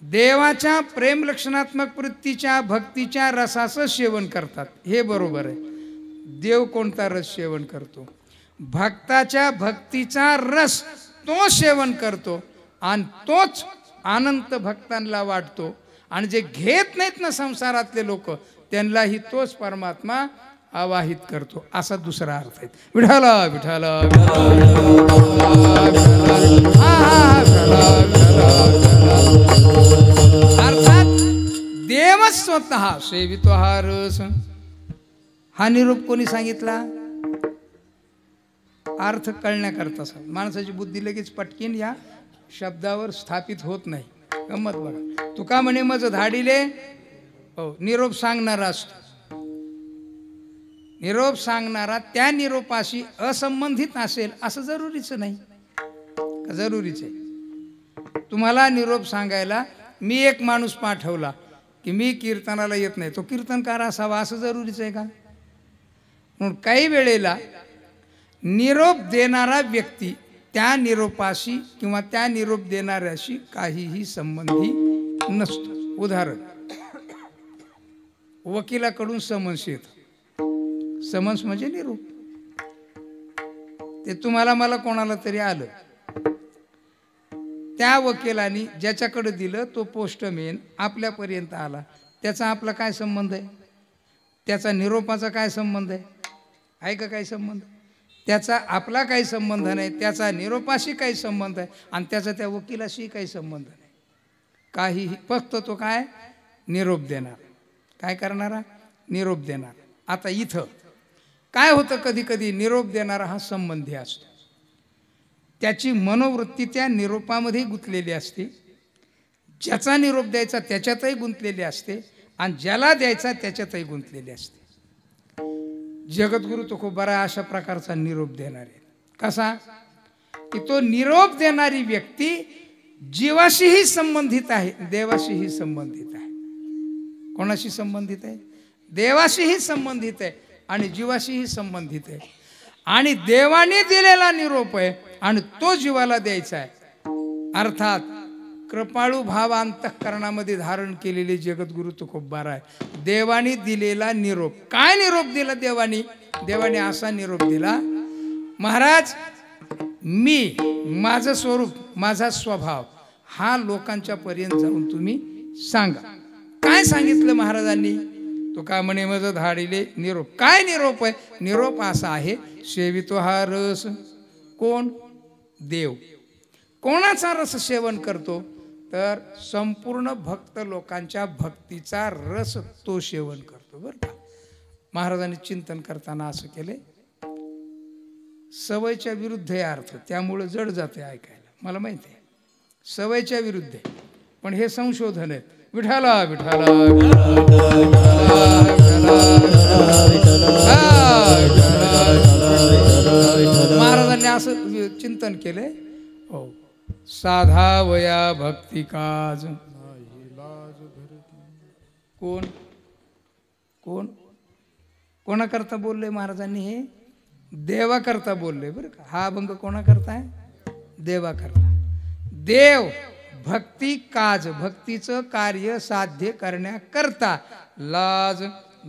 देवाच्या प्रेम लक्षणात्मक वृत्तीच्या भक्तीच्या रसाचं सेवन करतात. हे बरोबर आहे. देव कोणता रस सेवन करतो? भक्ताच्या भक्तीचा रस तो सेवन करतो आणि तोच आनंद भक्तांना वाटतो. आणि जे घेत नाहीत ना संसारातले लोक त्यांनाही तोच परमात्मा आवाहित करतो. असा दुसरा अर्थ आहे. विठाला विठाला अर्थात देवच स्वतः सेवितो हा रस. हा निरोप कोणी सांगितला? अर्थ कळण्याकरता. माणसाची बुद्धी लगेच पटकीन या शब्दावर स्थापित होत नाही. गंमत बघा. तुका म्हणे मज धाडिले, हो निरोप सांगणारा असतो. निरोप सांगणारा त्या निरोपाशी असंबंधित असेल असं जरुरीच नाही का? जरुरीच आहे. तुम्हाला निरोप सांगायला मी एक माणूस पाठवला की मी कीर्तनाला येत नाही, तो कीर्तनकार असावा असं जरुरीच आहे का? म्हणून काही वेळेला निरोप देणारा व्यक्ती त्या निरोपाशी किंवा त्या निरोप देणाऱ्याशी काहीही संबंधी नसतो. उदाहरण, वकिलाकडून समन्स येतं. समन्स म्हणजे निरोप. ते तुम्हाला मला कोणाला तरी आलं, त्या वकिलांनी ज्याच्याकडे दिलं तो पोस्टमॅन आपल्यापर्यंत आला, त्याचा आपला काय संबंध आहे? त्याचा निरोपाचा काय संबंध आहे? आहे का काही संबंध? त्याचा आपला काही संबंध नाही, त्याचा निरोपाशी काही संबंध आहे आणि त्याचा त्या वकिलाशी काही संबंध नाही. काहीही. फक्त तो काय? निरोप देणार. काय करणारा? निरोप देणार. आता इथं काय होतं, कधी कधी निरोप देणारा हा संबंधी असतो. त्याची मनोवृत्ती त्या निरोपामध्ये गुंतलेली असते. ज्याचा निरोप द्यायचा त्याच्यातही गुंतलेली असते आणि ज्याला द्यायचा त्याच्यातही गुंतलेली असते. जगद्गुरु तुकोबा अशा प्रकारचा निरोप देणार आहे. कसा? की तो निरोप देणारी व्यक्ती जीवाशीही संबंधित आहे, देवाशीही संबंधित आहे. कोणाशी संबंधित आहे? देवाशीही संबंधित आहे आणि जीवाशीही संबंधित आहे. आणि देवाने दिलेला निरोप आहे आणि तो जीवाला द्यायचा आहे. अर्थात कृपाळू भाव अंतःकरणामध्ये धारण केलेले जगद्गुरु तुकोबार आहे. देवाने दिलेला निरोप. काय निरोप दिला देवाने? देवाने असा निरोप दिला, महाराज मी, माझं स्वरूप, माझा स्वभाव हा लोकांच्या पर्यंत जाऊन तुम्ही सांगा. काय सांगितलं महाराजांनी? तुका म्हणे मज धाडिले निरोप. काय निरोप आहे? निरोप असा आहे, सेवितो हा रस. कोण? देव. कोणाचा रस सेवन करतो? तर संपूर्ण भक्त लोकांच्या भक्तीचा रस तो सेवन करतो. बरं का? महाराजांनी चिंतन करताना असं केले, सवयीच्या विरुद्ध आहे अर्थ, त्यामुळं जड जाते ऐकायला. मला माहिती आहे सवयीच्या विरुद्ध आहे, पण हे संशोधन आहे. विठाला विठाला महाराजांनी असं चिंतन केले. हो, साधा वया भक्ती काज. कोण कोण कोणाकरता बोलले महाराजांनी? हे देवाकरता बोलले. बरं का? हा अभंग कोणाकरता आहे? देवाकरता. देव भक्ती काज, भक्तीचं कार्य साध्य करण्याकरता लाज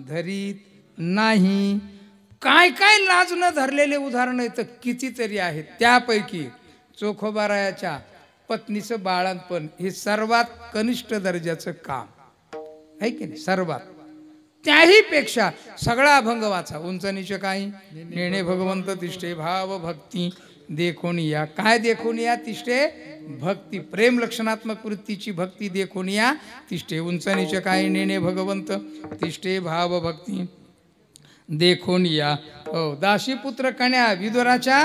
धरीत नाही. काय काय लाज न धरलेले उदाहरण आहेत कितीतरी आहेत. त्यापैकी चोखोबारायाच्या पत्नीचं बाळंतपण हे सर्वात कनिष्ठ दर्जाचं काम आहे की नाही? सर्वात. त्याही पेक्षा सगळा अभंग वाचा. उंच नीच काही नेणे भगवंत तिष्ठे भाव भक्ती देखून या. काय देखून या? तिष्ठे भक्ती. प्रेम लक्षणात्मक वृत्तीची भक्ती देखून या तिष्ठे. उंच नीच काही नेणे भगवंत तिष्ठे भाव भक्ती देखून या. हो, दासीपुत्र कन्या विदुराच्या.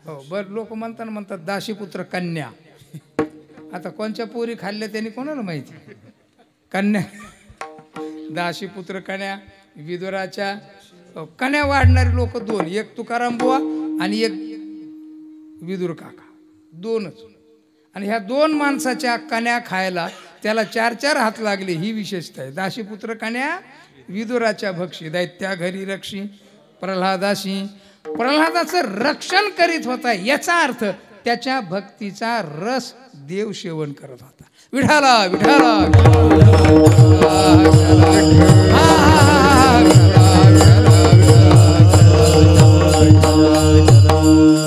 हो, बरं लोक म्हणतात दासीपुत्र कन्या. आता कोणच्या पोरी खाल्ल्या त्यांनी कोणाला माहिती? कन्या, दासीपुत्र कन्या विदुराच्या. कन्या वाढणारे लोक दोन, एक तुकाराम बुवा आणि एक विदुर काका, दोनच. आणि ह्या दोन माणसाच्या कन्या खायला त्याला 4-4 हात लागले. ही विशेषता आहे. दासीपुत्र कन्या विदुराच्या भक्षी दैत्या घरी रक्षी प्रल्हादाशी. प्रल्हादाचं रक्षण करीत होता याचा अर्थ त्याच्या भक्तीचा रस देव सेवन करत होता. विठाला विठाला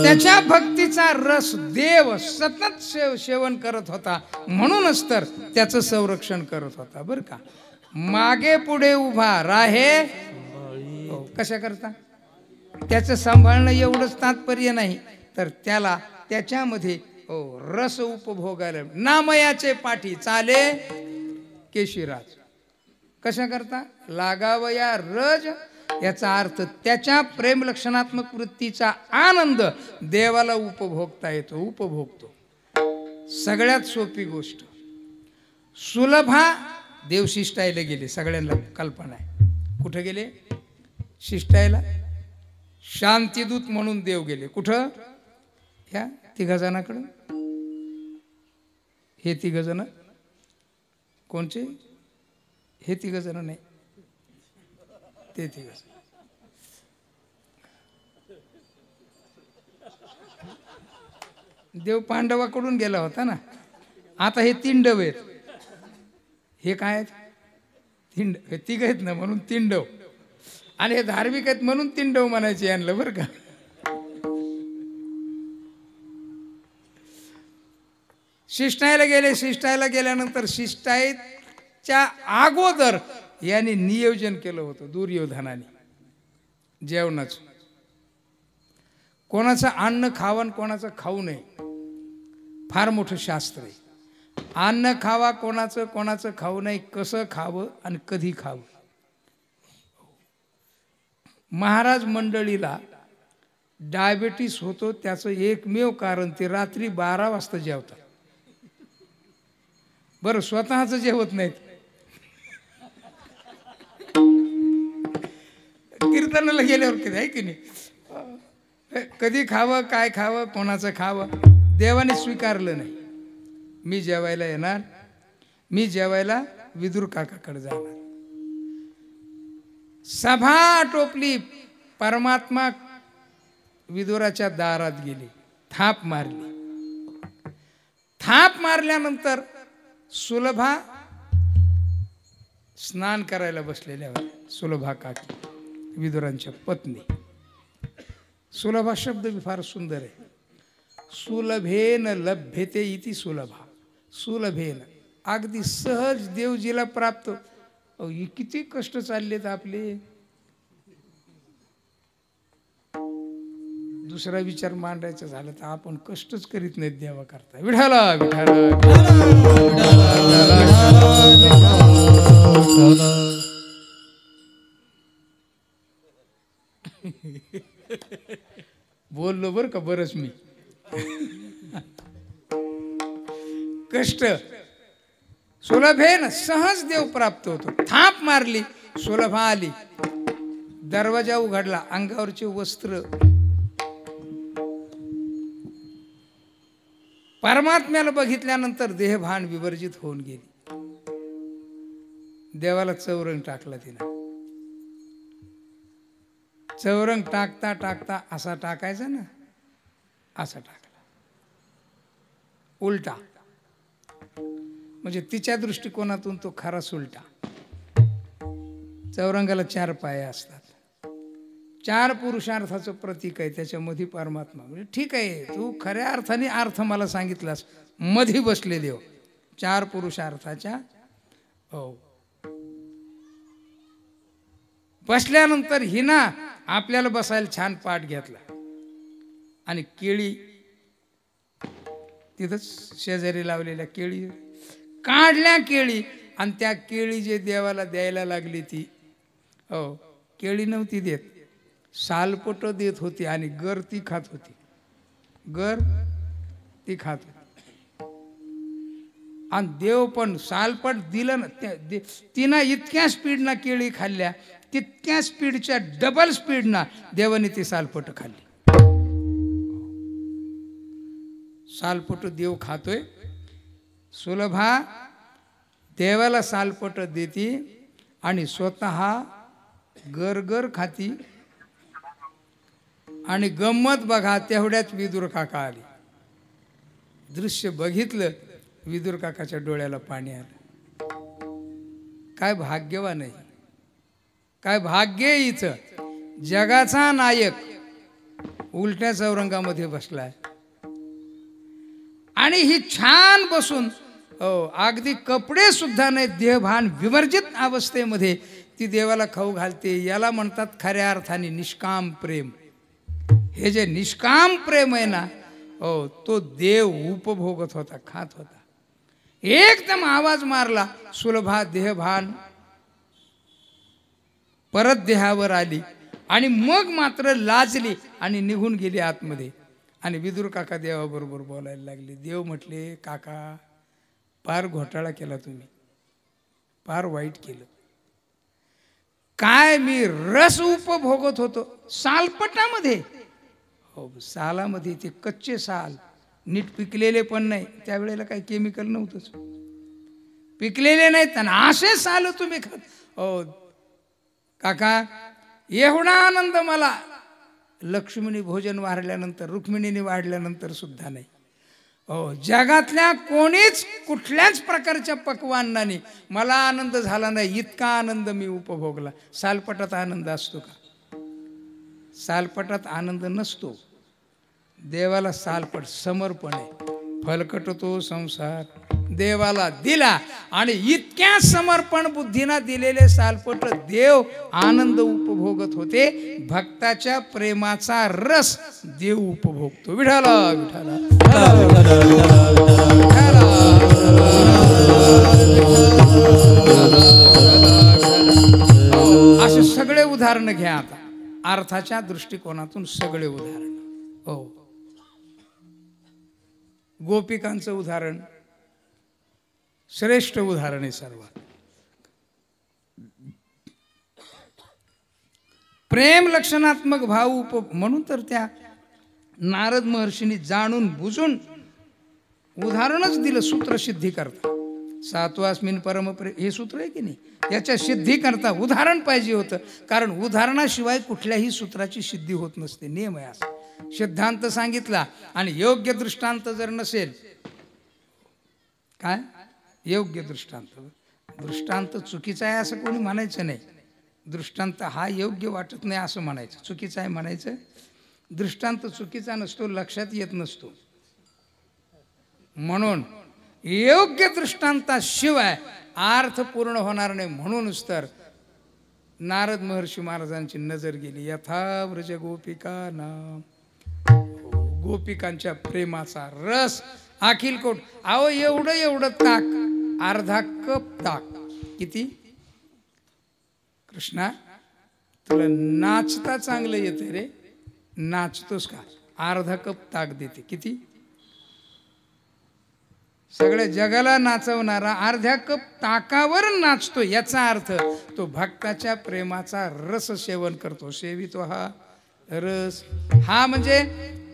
त्याच्या भक्तीचा रस देव सतत सेवन करत होता. म्हणूनच तर त्याचं संरक्षण करत होता. बरं का? मागे पुढे उभा राहे. हो, कशा करता? त्याचं सांभाळणं एवढंच तात्पर्य नाही, तर त्याला त्याच्यामध्ये रस उपभोगायला. नामयाचे पाठी चाले केशीराज. कशा करता? लागावया रज, याचा अर्थ त्याच्या प्रेम लक्षणात्मक वृत्तीचा आनंद देवाला उपभोगता येतो, उपभोगतो. सगळ्यात सोपी गोष्ट. सुलभा देव शिष्टायला गेले, सगळ्यांना कल्पना आहे. कुठे गेले? शिष्टायला. शांतीदूत म्हणून देव गेले. कुठं? ह्या तिघा जणाकडं. हे तिघ जण कोणचे? हे तिघ जण नाही, ते तिघ. देव पांडवाकडून गेला होता ना. आता हे तिंडव आहेत. हे काय आहेत? तिंड. हे तिघ आहेत ना म्हणून तिंडव. आणि हे धार्मिक आहेत म्हणून तिंडव म्हणायचे यांना, बरं का. शिष्टायला गेले. शिष्टायला गेल्यानंतर शिष्टायच्या अगोदर यांनी नियोजन केलं होतं दुर्योधनाने जेवणाचं. कोणाचं अन्न खावं कोणाचं खाऊ नये, फार मोठं शास्त्र आहे. अन्न खावा कोणाचं, कोणाचं खाऊ नये, कसं खावं आणि कधी खावं. महाराज मंडळीला डायबिटीस होतो, त्याचं एकमेव कारण ते रात्री 12 वाजता जेवतात. बरं, स्वतःच जेवत नाहीत. कीर्तनाला गेल्यावर कधी आहे की नाही, कधी खावं, काय खावं, कोणाचं खावं, देवाने स्वीकारलं नाही. मी जेवायला येणार, मी जेवायला विदुर काकाकडे जाणार. सभा आटोपली. परमात्मा विदुराच्या दारात गेली, थाप मारली. थाप मारल्यानंतर सुलभा स्नान करायला बसलेल्या होत्या. सुलभा काकी, विदुरांच्या पत्नी. सुलभा शब्द भी फार सुंदर आहे. सुलभेन लभ्यते इति सुलभा. सुलभेन, अगदी सहज देवजीला प्राप्त. किती कष्ट चाललेत आपले. दुसरा विचार मांडायचा झाला तर आपण कष्टच करीत नाहीत देवा करता. विठाला विठाला बोललो बर का बरंच मी. कष्ट. सुलभेन सहज देव प्राप्त होतो. थाप मारली, सुलभा आली. दरवाजा उघडला. अंगावरचे वस्त्र परमात्म्याला बघितल्यानंतर देहभान विवर्जित होऊन गेली. देवाला चौरंग टाकला तिने. चौरंग टाकता टाकता असा टाकायचा ना, असा टाकला उलटा. म्हणजे तिच्या दृष्टिकोनातून तो खरा उलटा. चौरंगाला 4 पाय असतात. 4 पुरुषार्थाचं प्रतीक आहे. त्याच्यामध्ये परमात्मा. म्हणजे ठीक आहे, तू खऱ्या अर्थाने अर्थ मला सांगितलास. मध्ये बसले देव 4 पुरुषार्थाच्या. हो, बसल्यानंतर हिना आपल्याला बसायला छान पाठ घेतला आणि केळी तिथंच शेजारी लावलेल्या केळी काढल्या. केळी आणि त्या केळी जे देवाला द्यायला लागली ती, हो, केळी नव्हती देत, सालपट देत होती. आणि गर ती खात होती. गर ती खात होती. आणि देव पण सालपट दिलं ना. तिनं इतक्या स्पीडनं केळी खाल्ल्या, तितक्या स्पीडच्या डबल स्पीडनं देवाने ती सालपट खाल्ली. सालपट देव खातोय. सुलभा देवाला सालपट देती आणि स्वतः गरगर खाती. आणि गंमत बघा, तेवढ्यात विदुर काका आली. दृश्य बघितलं, विदुर काकाच्या डोळ्याला पाणी आलं. काय भाग्यवान आहे, काय भाग्य हिचं. जगाचा नायक उलट्या चौरंगामध्ये बसलाय आणि ही छान बसून, अगदी कपडे सुद्धा नाही, देहभान विवर्जित अवस्थेमध्ये ती देवाला खाऊ घालते. याला म्हणतात खऱ्या अर्थाने निष्काम प्रेम. हे जे निष्काम प्रेम आहे ना, तो देव उपभोगत होता, खात होता. एकदम आवाज मारला. सुलभा देहभान परत देहावर आली आणि मग मात्र लाजली आणि निघून गेली आतमध्ये. आणि विदुर काका देवाबरोबर बोलायला लागले. देव म्हटले, काका फार घोटाळा केला तुम्ही, फार वाईट केलं. काय मी रस उपभोगत होतो सालपटामध्ये. हो, सालामध्ये ते कच्चे साल, नीट पिकलेले पण नाही, त्यावेळेला काही केमिकल नव्हतंच, पिकलेले नाहीत आणि असे साल तुम्ही खात. हो काका, एवढा आनंद मला लक्ष्मीने भोजन वाढल्यानंतर, रुक्मिणीने वाढल्यानंतर सुद्धा नाही. हो, जगातल्या कोणीच कुठल्याच प्रकारच्या पक्वान्नाने मला आनंद झाला नाही, इतका आनंद मी उपभोगला. सालपटात आनंद असतो का? सालपटात आनंद नसतो. देवाला सालपट समर्पण आहे. फलकट तो संसार देवाला दिला आणि इतक्या समर्पण बुद्धीना दिलेले सालपट देव आनंद उपभोगत होते. भक्ताच्या प्रेमाचा रस देव उपभोगतो. विठाला विठाला असे सगळे उदाहरण घ्या. आता अर्थाच्या दृष्टिकोनातून सगळे उदाहरण. हो, गोपिकांचं उदाहरण श्रेष्ठ उदाहरण आहे सर्वात. प्रेम लक्षणात्मक भाव म्हणून तर त्या नारद महर्षींनी जाणून बुजून उदाहरणच दिलं सूत्र सिद्धी करता. सात्वास्मिन परमप्रेम हे सूत्र आहे की नाही, याच्या सिद्धी करता उदाहरण पाहिजे होतं. कारण उदाहरणाशिवाय कुठल्याही सूत्राची सिद्धी होत नसते. नियम आहे असा. सिद्धांत सांगितला आणि योग्य दृष्टांत जर नसेल, काय योग्य दृष्टांत, दृष्टांत चुकीचा आहे असं कोणी म्हणायचं नाही. दृष्टांत हा योग्य वाटत नाही असं म्हणायचं, चुकीचा आहे म्हणायचं. दृष्टांत चुकीचा नसतो, लक्षात येत नसतो. म्हणून योग्य दृष्टांताशिवाय अर्थ पूर्ण होणार नाही. म्हणूनच तर नारद महर्षी महाराजांची नजर गेली. यथा व्रज गोपिका नाम, गोपिकांच्या प्रेमाचा रस अखिल कोट. अहो एवढं एवढं ताक, अर्धा कप ताक. किती? कृष्णा तुला नाचता चांगलं येते रे, नाचतोस का? अर्धा कप ताक देते. किती? सगळ्या जगाला नाचवणारा अर्ध्या कप ताकावर नाचतो. याचा अर्थ तो भक्ताच्या प्रेमाचा रस सेवन करतो. सेवितो हा रस. हा म्हणजे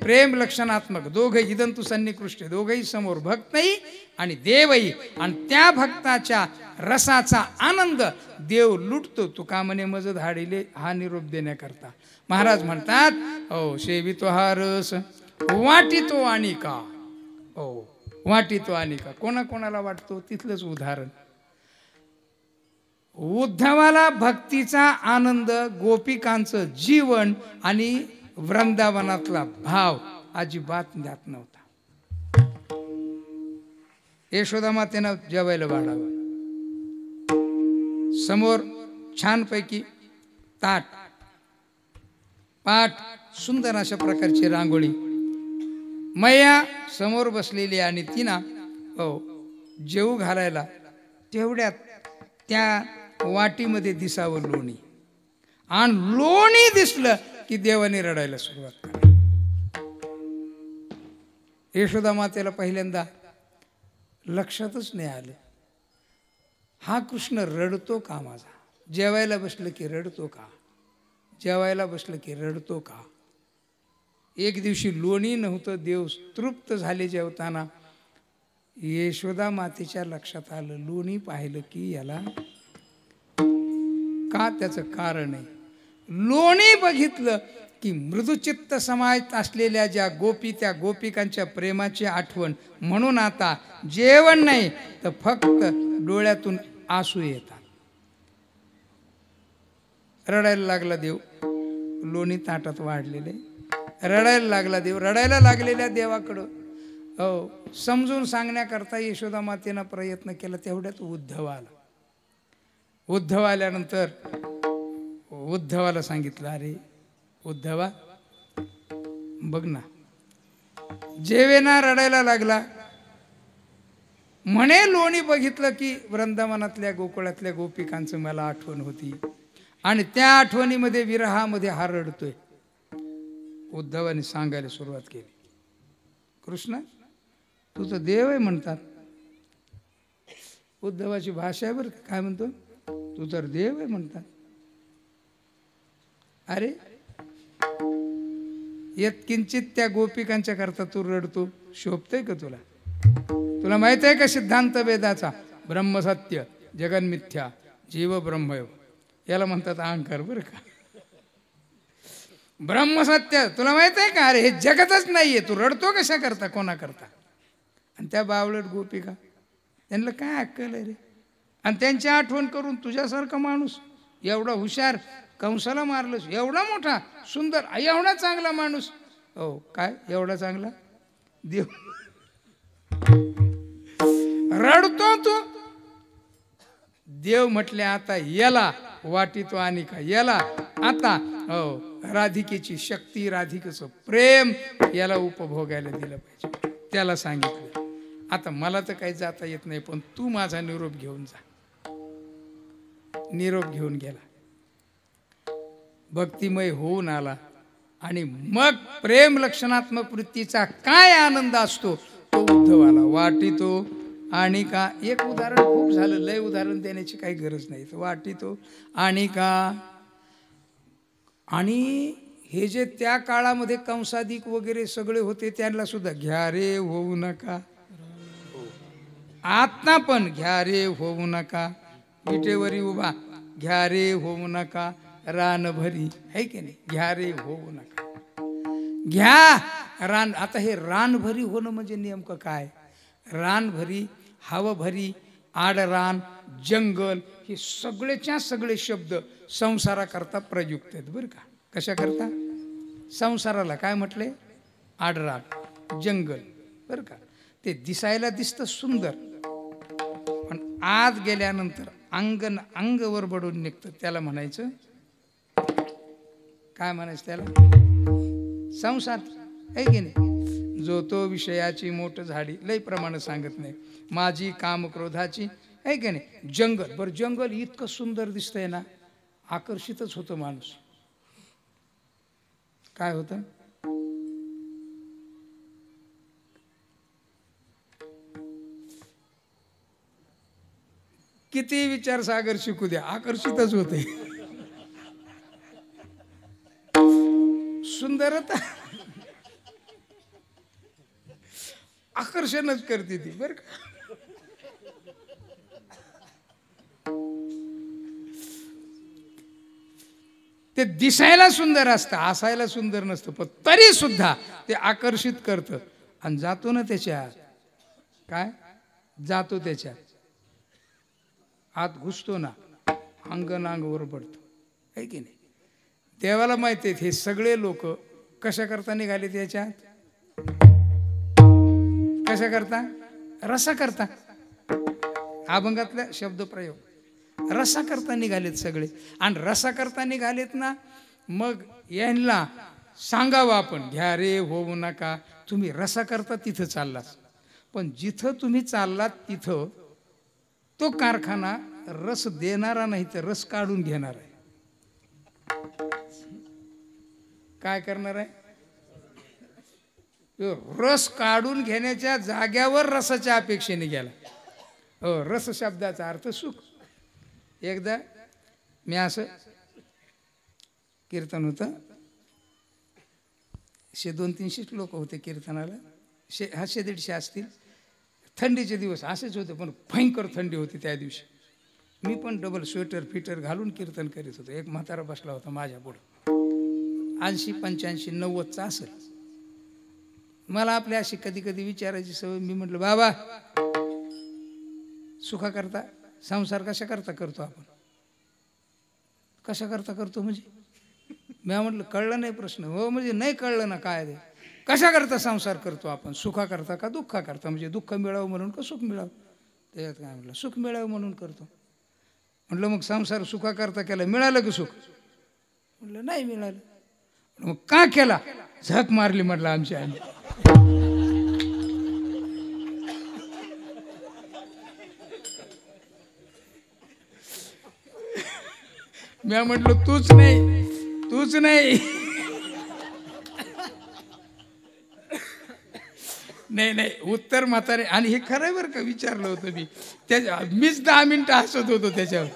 प्रेम लक्षणात्मक. दोघे इदंतु सन्निकृष्ट, दोघेही समोर, भक्तही आणि देवही. आणि त्या भक्ताच्या रसाचा आनंद देव लुटतो. तुका म्हणे मज धाडिले हा निरोप देण्याकरता महाराज म्हणतात, हो सेवितो हा रस वाटितो आणि का. हो वाटितो आणि का, कोणाकोणाला वाटतो तिथलंच उदाहरण. उद्धवाला भक्तीचा आनंद, गोपिकांचं जीवन आणि वृंदावनातला भाव अजिबात ज्ञात नव्हता. यशोदा मातेनं जेवायला वाढावं. समोर छानपैकी ताट, पाट, सुंदर अशा प्रकारची रांगोळी. मैया समोर बसलेली आणि तिना हो जेवू घालायला तेवढ्यात त्या वाटीमध्ये दिसावं लोणी. आणि लोणी दिसलं की देवाने रडायला सुरुवात केली. यशोदा मातेला पहिल्यांदा लक्षातच नाही आलं, हा कृष्ण रडतो का माझा? जेवायला बसलं की रडतो का? जेवायला बसलं की रडतो का? एक दिवशी लोणी नव्हतं, देव तृप्त झाले जेवताना. यशोदा मातेच्या लक्षात आलं, लोणी पाहिलं की याला का? त्याचं कारण आहे. लोणी बघितलं की मृदुचित्त समाज असलेल्या ज्या गोपी, त्या गोपिकांच्या प्रेमाची आठवण. म्हणून आता जेवण नाही तर फक्त डोळ्यातून आसू येतात. रडायला लागला देव. लोणी ताटात वाढलेले, रडायला लागला देव. रडायला लागलेल्या देवाकडं हो समजून सांगण्याकरता यशोदा मातेनं प्रयत्न केला. तेवढ्यात उद्धव आला. उद्धव आल्यानंतर उद्धवाला सांगितलं, अरे उद्धवा बघ ना, जेवेना रडायला लागला. म्हणे लोणी बघितलं की वृंदावनातल्या गोकुळातल्या गोपिकांचं मला आठवण होती. आणि त्या आठवणीमध्ये विरहामध्ये हा रडतोय. उद्धवाने सांगायला सुरुवात केली, कृष्ण तुझं देव आहे म्हणतात. उद्धवाची भाषा आहे बरं का, काय म्हणतो, तू तर देव आहे म्हणतात. अरे यत्किंचित त्या गोपिकांच्या करता तू रडतो, शोभतंय का तुला? तुला माहित आहे का सिद्धांत वेदाचा, ब्रह्मसत्य जगन्मिथ्या जीव ब्रह्मयोग, याला म्हणतात अहंकार बरं का. ब्रह्मसत्य तुला माहित आहे का? अरे हे जगतच नाहीये, तू रडतो कशा करता, कोणा करता? आणि त्या बावळट गोपिका, त्यांना काय अक्कल आहे रे? आणि त्यांची आठवण करून तुझ्यासारखा माणूस एवढा हुशार, कंसाला मारलंस, एवढा मोठा सुंदर, एवढा चांगला माणूस, हो काय एवढा चांगला देव, रडतो तू. देव म्हटले आता याला वाटितो आणि का याला आता हो राधिकेची शक्ती, राधिकेचं प्रेम याला उपभोगायला दिलं पाहिजे. त्याला सांगितलं आता मला तर काही जाता येत नाही, पण तू माझा निरोप घेऊन जा. निरोप घेऊन गेला, भक्तिमय होऊन आला. आणि मग प्रेम लक्षणात्मक वृत्तीचा काय आनंद असतो तो उद्धवाला वाटितो. आणि का एक उदाहरण खूप झालं, लय उदाहरण देण्याची काही गरज नाही. वाटितो आणि का, आणि हे जे त्या काळामध्ये कंसादिक वगैरे सगळे होते त्यांना सुद्धा घ्या रे होऊ नका, आता पण घ्या रे होऊ नका, विटेवरी उभा घ्या रे होऊ नका, रान भरी है की नाही, घ्या रे होऊ नका, घ्या रान. आता हे रान भरी होणं म्हणजे नेमकं काय? रान भरी, हव भरी, आडरान, जंगल, हे सगळेच्या सगळे शब्द संसाराकरता प्रयुक्त आहेत बरं का. कशा करता? संसाराला काय म्हटले? आडरान, जंगल बरं का. ते दिसायला दिसतं सुंदर, पण आत गेल्यानंतर अंग वरबडून निघतं. त्याला म्हणायचं काय म्हणायचं? त्याला संसार आहे की नाही. जो तो विषयाची मोठ झाडी, लय प्रमाणे सांगत नाही, माझी काम क्रोधाची आहे की नाही. जंगल, बरं जंगल इतकं सुंदर दिसतंय ना, आकर्षितच होतं माणूस. काय होतं? किती विचार सागर शिकू द्या, आकर्षितच होते. सुंदरता आकर्षणच करते ती बरं का. ते दिसायला सुंदर असतं, असायला सुंदर नसतं, पण तरी सुद्धा ते आकर्षित करतं. आणि जातो ना त्याच्यात, काय जातो त्याच्यात, आत घुसतो ना, अंगवर पडतो आहे की नाही. देवाला माहिती आहेत हे सगळे लोक कशा करता निघाले त्याच्यात, कशा करता? रसा करता. अभंगातला शब्दप्रयोग रसा करता निघालेत सगळे. आणि रसा करता निघालेत ना, मग यांना सांगावं आपण, घ्या रे होऊ नका. तुम्ही रसा करता तिथं चाललात, पण जिथं तुम्ही चाललात तिथं तो कारखाना रस देणारा नाही तर रस काढून घेणार आहे. काय करणार आहे? रस काढून घेण्याच्या जाग्यावर रसाच्या अपेक्षेने गेला. हो, रस शब्दाचा अर्थ सुख. एकदा मी असं कीर्तन होतं, 100-200 लोक होते कीर्तनाला, 100-150 असतील. थंडीचे दिवस असेच होते, पण भयंकर थंडी होती त्या दिवशी. मी पण डबल स्वेटर फिटर घालून कीर्तन करीत होतो. एक म्हातारा बसला होता माझ्या पुढं, 80-85-90चा असेल. मला आपल्या अशी कधी कधी विचारायची सवय. मी म्हटलं, बाबा सुखा करता संसार कशा करता करतो आपण? कशा करता करतो म्हणजे? मी म्हटलं कळलं नाही प्रश्न. हो म्हणजे नाही कळलं ना काय ते. कशा करता संसार करतो आपण? सुखा करता का दुःखा करता? म्हणजे दुःख मिळावं म्हणून का सुख मिळावं? त्याच्यात काय म्हटलं, सुख मिळावं म्हणून करतो. म्हटलं मग संसार सुखा करता केला, मिळालं की सुख? म्हटलं नाही मिळालं. मग का केला? झक मारली म्हटलं आमची आम्ही. मी म्हटलं तूच नाही, तूच नाही. नाही नाही, उत्तर म्हातारे. आणि हे खरं बरं का, विचारलं होतं मी त्याच्या, मीच 10 मिनिटं हसत होतो त्याच्यावर.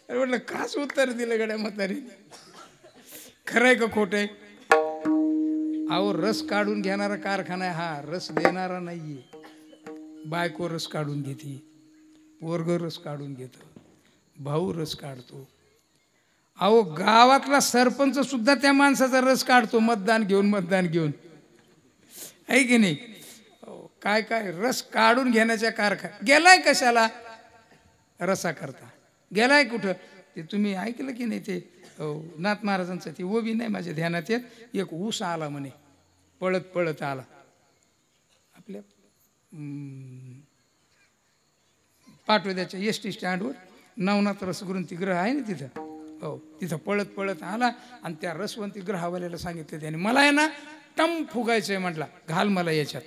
अरे म्हटलं खास उत्तर दिलं गड्या म्हातारे. खरंय का खोट आहे? अहो रस काढून घेणारा कारखाना आहे हा, रस देणारा नाहीये. बायको रस काढून घेते, पोरग रस काढून घेत, भाऊ रस काढतो. अहो गावातला सरपंच सुद्धा त्या माणसाचा रस काढतो, मतदान घेऊन आहे की नाही? काय काय रस काढून घेण्याच्या कारखाना. गेलाय कशाला? रसा करता गेलाय. कुठं ते तुम्ही ऐकलं की नाही? ते नाथ महाराजांचं ती ओबी नाही माझ्या ध्यानात येत. एक ऊस आला म्हणे, पळत पळत आला आपल्या पाटोद्याच्या एस टी स्टँडवर. नवनाथ रसगृहग्रह आहे ना तिथं. हो, तिथं पळत पळत आला आणि त्या रसवंती ग्रहावाल्याला सांगितलं त्याने, मला आहे ना टम फुगायचंय. म्हटला घाल मला याच्यात.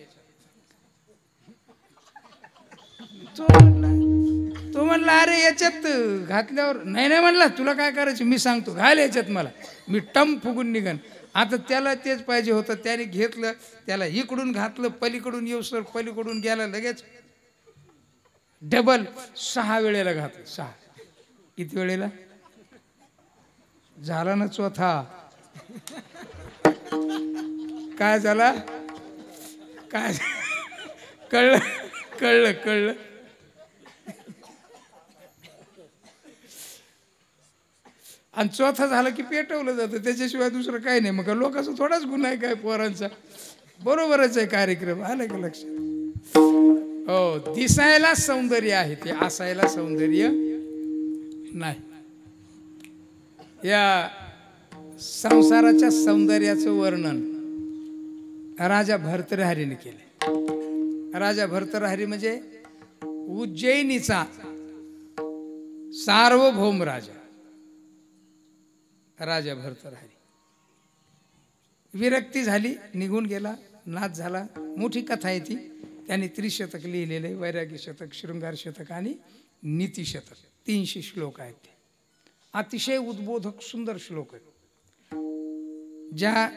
तो म्हणला अरे याच्यात घातल्यावर नाही नाही म्हणला, तुला काय करायचं मी सांगतो, घाल याच्यात मला, मी टम फुगून निघन. आता त्याला तेच पाहिजे होतं. त्याने घेतलं, त्याला इकडून घातलं, पलीकडून येऊसर पलीकडून गेला, लगेच डबल 6 वेळेला घातलं. 6 किती वेळेला झाला ना चौथा. काय झाला? काय कळलं कळलं कळलं. आणि चौथा झाला की पेटवलं जातं, त्याच्याशिवाय दुसरं काही नाही. मग लोकांचा थोडाच गुन्हा आहे काय पोरांचा? बरोबरच आहे कार्यक्रम. आलं का लक्षात? हो, दिसायला सौंदर्य आहे ते, असायला सौंदर्य नाही. या संसाराच्या सौंदर्याचं वर्णन राजा भर्तृहरीने केले. राजा भर्तृहरी म्हणजे उज्जैनीचा सार्वभौम राजा, राजा भर्तृहरी. विरक्ती झाली, निघून गेला, नाच झाला. मोठी कथा आहे ती. त्यांनी त्रिशतक लिहिलेलं आहे, वैराग्य शतक, शृंगार शतक आणि नीती शतक. 300 श्लोक आहेत ते. अतिशय उद्बोधक सुंदर श्लोक आहेत. ज्या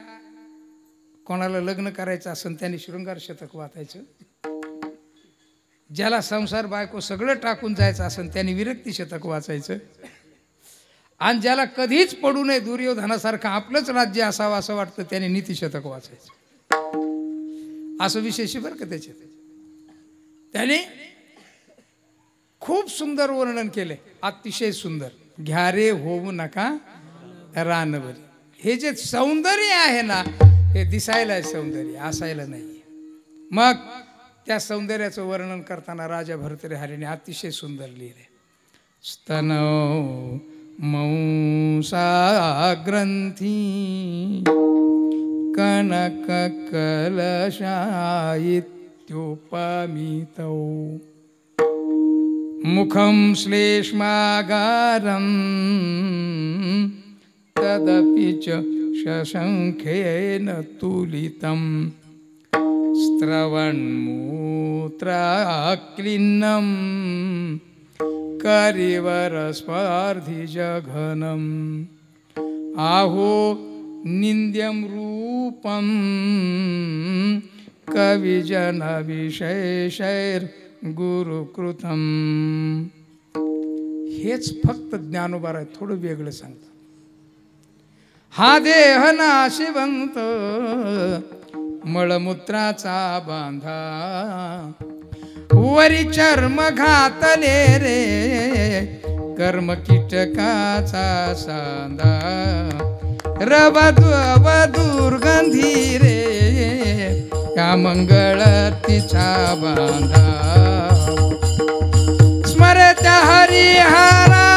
कोणाला लग्न करायचं असेल त्यांनी शृंगार शतक वाचायचं. ज्याला संसार बायको सगळं टाकून जायचं असेल त्यांनी विरक्ती शतक वाचायचं. आणि ज्याला कधीच पडू नये दुर्योधनासारखं आपलंच राज्य असावं असं वाटतं त्याने नीती शतक वाचायचं. असं विशेष बरं का त्याच्यात. त्याने खूप सुंदर वर्णन केले, अतिशय सुंदर. घ्या रे होऊ नका रानवरी. हे जे सौंदर्य आहे ना, हे दिसायला सौंदर्य, असायला नाही. मग त्या सौंदर्याचं वर्णन करताना राजा भर्तृहरीने अतिशय सुंदर लिहिले. स्तनौ मौसा ग्रंथी कनक कलशायित्युपमितौ मुखं श्लेष्मागारं तदपि च शशंखेन तुलितं स्रवन्मूत्राक्लिन्नं करिवरस्पर्धिजघनम् आहो निन्द्यं रूपं कविजनविशेषैर्गुरुकृतं. हेच फक्त ज्ञानोबा आहे, थोडं वेगळं सांगतात. हा देह नाशिवंत मळमूत्राचा बांधा, वरी चर्म घातले रे कर्म कीटकाचा सांदा, दुर्गंधी रे या मंगळ तिचा बांधा. स्मरत्या हरिहरा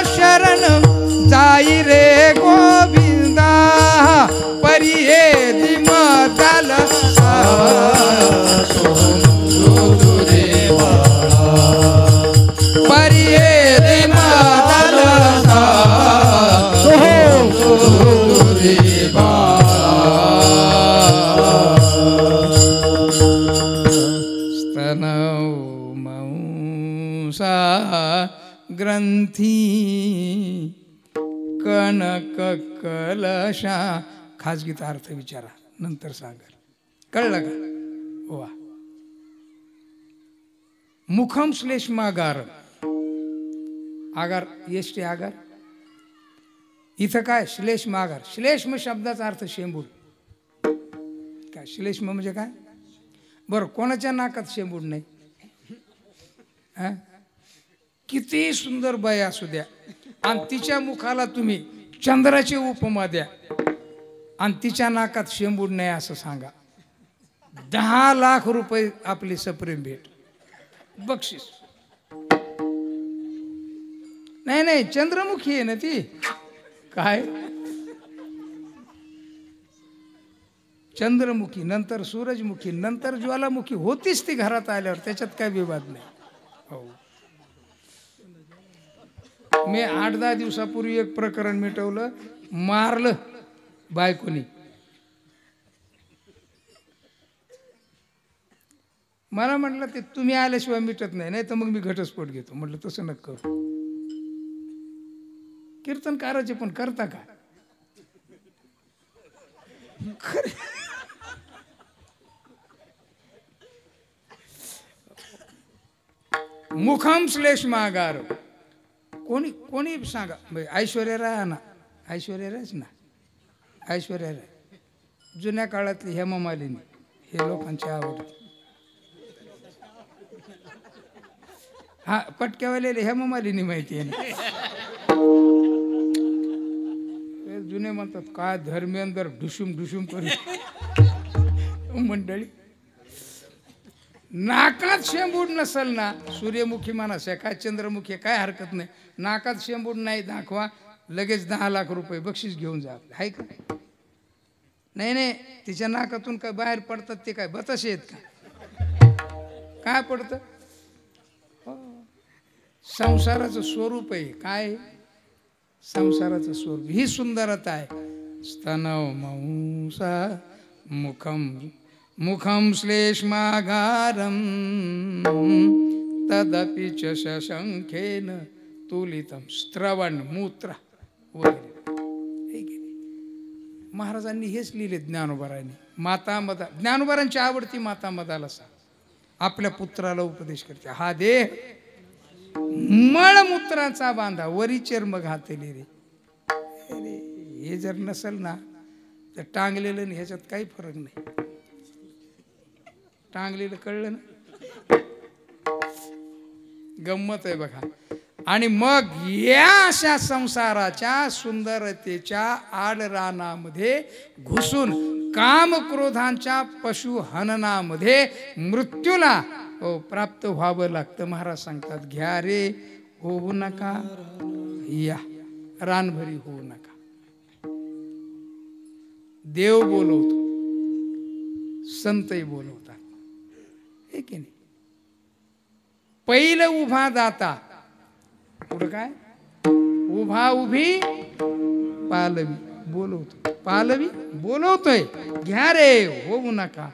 शरण जाई रे गोविंदा, परी हे दिमताल परी हे दिमताल स्तनौ मंसा ग्रंथी कनक कलशा. खाजगीचा अर्थ विचारा नंतर सांगाल. कळलं का? वा. मुखम श्लेष्मागार. आगार एष्टी आगार. इथं काय श्लेष्म आगार. श्लेष्म शब्दाचा अर्थ शेंबूड. काय श्लेष्म म्हणजे काय? बरं, कोणाच्या नाकात शेंबूड नाही? किती सुंदर बाई असू द्या आणि तिच्या मुखाला तुम्ही चंद्राची उपमा द्या आणि तिच्या नाकात शेंबूड नाही असं सांगा, 10 लाख रुपये आपली सप्रेम भेट बक्षीस. नाही नाही, चंद्रमुखी आहे ना ती. काय चंद्रमुखी, नंतर सूरजमुखी, नंतर ज्वालामुखी होतीच ती घरात आल्यावर. त्याच्यात काय विवाद नाही. हो, मी 8-10 दिवसापूर्वी एक प्रकरण मिटवलं. मारलं बायकोनी. मला म्हटलं ते तुम्ही आल्याशिवाय मिटत नाही, नाही तर मग मी घटस्फोट घेतो. म्हटलं तसं नका करू. कीर्तनकाराचे पण करता का? मुखम श्लेष्मागार. कोणी कोणी सांगा. ऐश्वर्या राय ना, ऐश्वर्या रायच ना, ऐश्वर्या राय. जुन्या काळातली हेमा मालिनी. हे लोकांची आवड. हा, पटक्यावाले हेमा मालिनी माहिती आहे ना. जुने म्हणतात काय धर्मेंदर ढुशुम ढुशुम करू. मंडळी, नाकात शेंबूड नसल ना, सूर्यमुखी माणूस आहे काय, चंद्रमुखी काय हरकत नाही. नाकात शेंबूड नाही दाखवा, लगेच 10 लाख रुपये बक्षीस घेऊन जा. आहे का? नाही नाही, तिच्या नाकातून काय बाहेर पडतात ते काय बताशे आहेत का? काय पडतं? संसाराचं स्वरूप आहे. काय संसाराचं स्वरूप? ही सुंदरता आहे. स्तनव मंसा मुखम मुखम श्लेष्मागारम तदपि च शशंखेन तुलितम. श्रवण मूत्र वगैरे. महाराजांनी हेच लिहिले ज्ञानोबारांनी. माता मदा, ज्ञानोबारांची आवडती माता मदाला आपल्या पुत्राला उपदेश करते. हा देह मळमूत्राचा बांधा वरी चर्म घातली रे. हे जर नसल ना तर टांगलेलं नाही, ह्याच्यात काही फरक नाही. टांगलेलं कळलं ना, गंमत आहे बघा. आणि मग या अशा संसाराच्या सुंदरतेच्या आडरानामध्ये घुसून काम क्रोधांच्या पशु हननामध्ये मृत्यूला प्राप्त व्हावं लागतं. महाराज सांगतात, घ्या रे होऊ नका, या रानभरी होऊ नका. देव बोलवतो, संतही बोलवतात. हे की नाही? पहिलं उभा दाता, पुढं काय? उभा उभी पालवी बोलवतो. पालवी बोलवतोय, घ्या रे होऊ नका.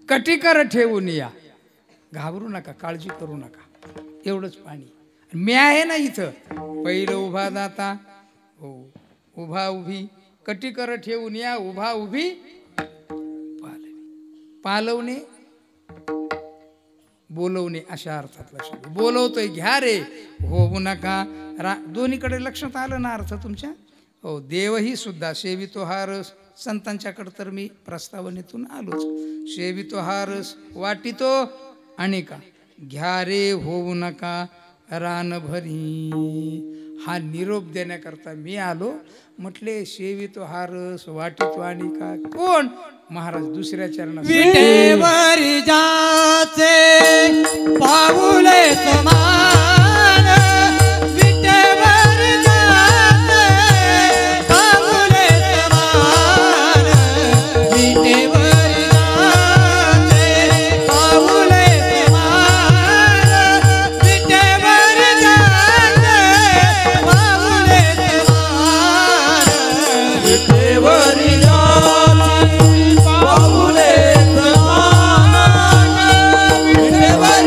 कटिकर ठेवून या, घाबरू नका, काळजी करू नका. एवढंच पाणी. मी आहे ना इथं. पहिलं उभा दाता, हो, उभा उभी, कटिकर ठेवून या, उभा उभी पालवी. पालवणे बोलवणे अशा अर्थातला शब्द. बोलवतोय, घ्या रे होऊ नका. दोन्हीकडे लक्षात आलं ना अर्थ तुमच्या? हो, देवही सुद्धा सेवितो हा रस. संतांच्याकडे तर मी प्रस्तावनेतून आलोच. सेवितो हा रस वाटितो आणि का घ्या रे होऊ नका रानभरी. हा निरोप देण्याकरता मी आलो. म्हटले सेवितो हा रस वाटितो आणि का. कोण? महाराज दुसऱ्या चरणात. विटेवर जाचे पाऊले समान, विटेवर जाचे पाऊले समान, विटेवर जाचे पाऊले समान, विटेवर जाचे पाऊले समान, विटेवर पाऊले समान, विटेवर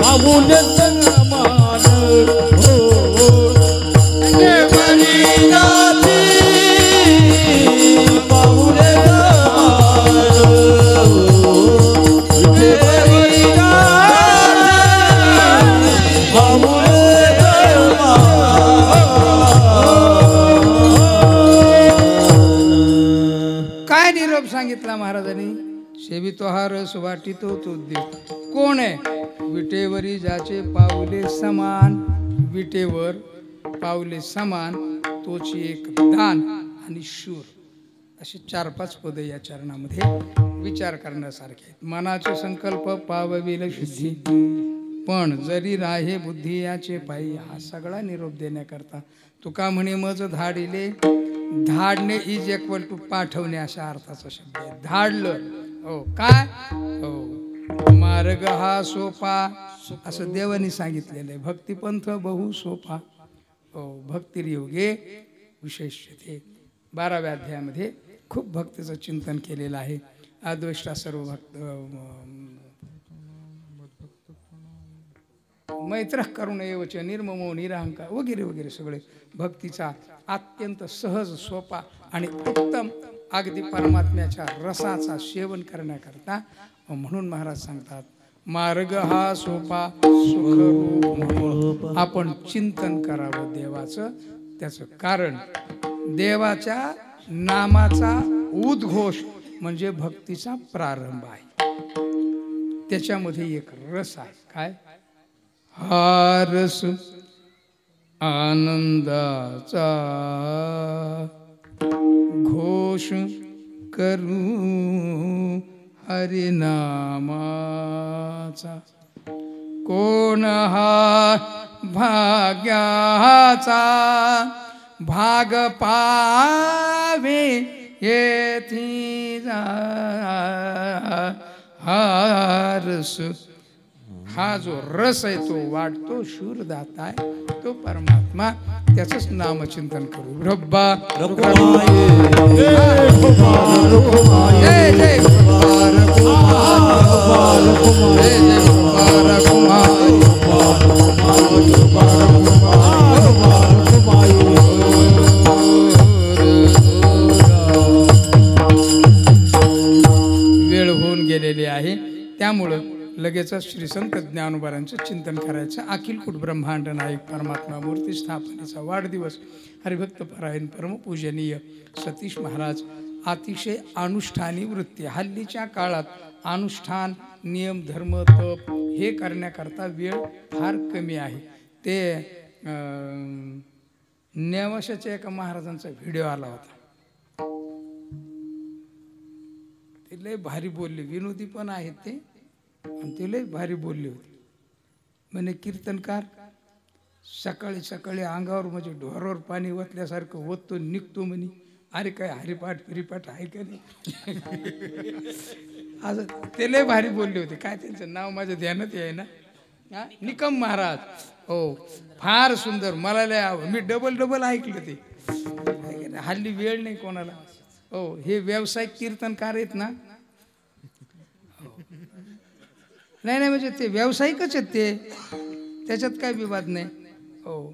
पाऊल समान हो विटेवरी जाते पाऊल समान विटेवरी जाते पाऊल समान. काय निरोप सांगितला महाराजांनी? सेवितो हा रस वाटितो तो देव. कोण आहे? विटेवरी ज्याचे पाऊले समान, विटेवर पाऊले समान तोची एक दान आणि शूर, असे 4-5 पद या चरणामध्ये विचार करण्यासारखे आहेत. मनाचे संकल्प पावविल शुद्धी, पण जरी राहे बुद्धी याचे पायी. हा सगळा निरोप देण्याकरता तुका म्हणे मज धाडिले. धाडणे इज इक्वल टू पाठवणे अशा अर्थाचा शब्द आहे. धाडलं, हो काय, हो मार्ग हा सोपा असं देवानी सांगितलेलं आहे. भक्तिपंथ बहु सोपा, हो भक्तिर्योगे विशेष्यते. 12व्या अध्यायामध्ये खूप भक्तीचं चिंतन केलेलं आहे. अद्वेष्टा सर्व भक्त मैत्र करुण एवच निर्ममो निरहंकार वगैरे वगैरे सगळे भक्तीचा अत्यंत सहज सोपा आणि उत्तम अगदी परमात्म्याच्या रसाचा सेवन करण्याकरता. म्हणून महाराज सांगतात मार्ग हा सोपा सुखरूप म्हणून आपण चिंतन करावं देवाचं. त्याचं कारण देवाच्या नामाचा उद्घोष म्हणजे भक्तीचा प्रारंभ आहे. त्याच्यामध्ये एक रस आहे. काय? हा रस आनंदाचा घोष करू हरिनामाचा. कोण हा भाग्याचा भाग पावे येथी जा. हा रस, हा जो रस आहे तो वाटतो शूरदाता आहे तो परमात्मा. त्याचंच नामचिंतन करू. रब्बा वेळ होऊन गेलेली आहे. त्यामुळं लगेचच श्री संत ज्ञानोबारांचं चिंतन करायचं. अखिलकूट ब्रह्मांड नायक परमात्मा मूर्ती स्थापनेचा वाढदिवस हरिभक्त परायण परमपूजनीय सतीश महाराज. अतिशय अनुष्ठानी वृत्ती. हल्लीच्या काळात अनुष्ठान नियम धर्म तप हे करण्याकरता वेळ फार कमी आहे. ते नेवाशाच्या एका महाराजांचा व्हिडिओ आला होता. ते लय भारी बोलले, विनोदी पण आहेत ते, आणि ते लय भारी बोलले होते. म्हणे कीर्तनकार सकाळी सकाळी अंगावर म्हणजे ढोरावर पाणी ओतल्यासारखं ओततो निघतो म्हणे. अरे काय हरिपाठ फिरिपाठ आहे का नाही? असं ते लय भारी बोलले होते. काय त्यांचं नाव माझ्या ध्यानात आहे ना, निकम महाराज. हो फार सुंदर, मला लय मी डबल ऐकलं ते. हल्ली वेळ नाही कोणाला. हो हे व्यावसायिक कीर्तनकार आहेत ना. नाही म्हणजे ते व्यावसायिकच आहेत ते, त्याच्यात काय विवाद नाही. हो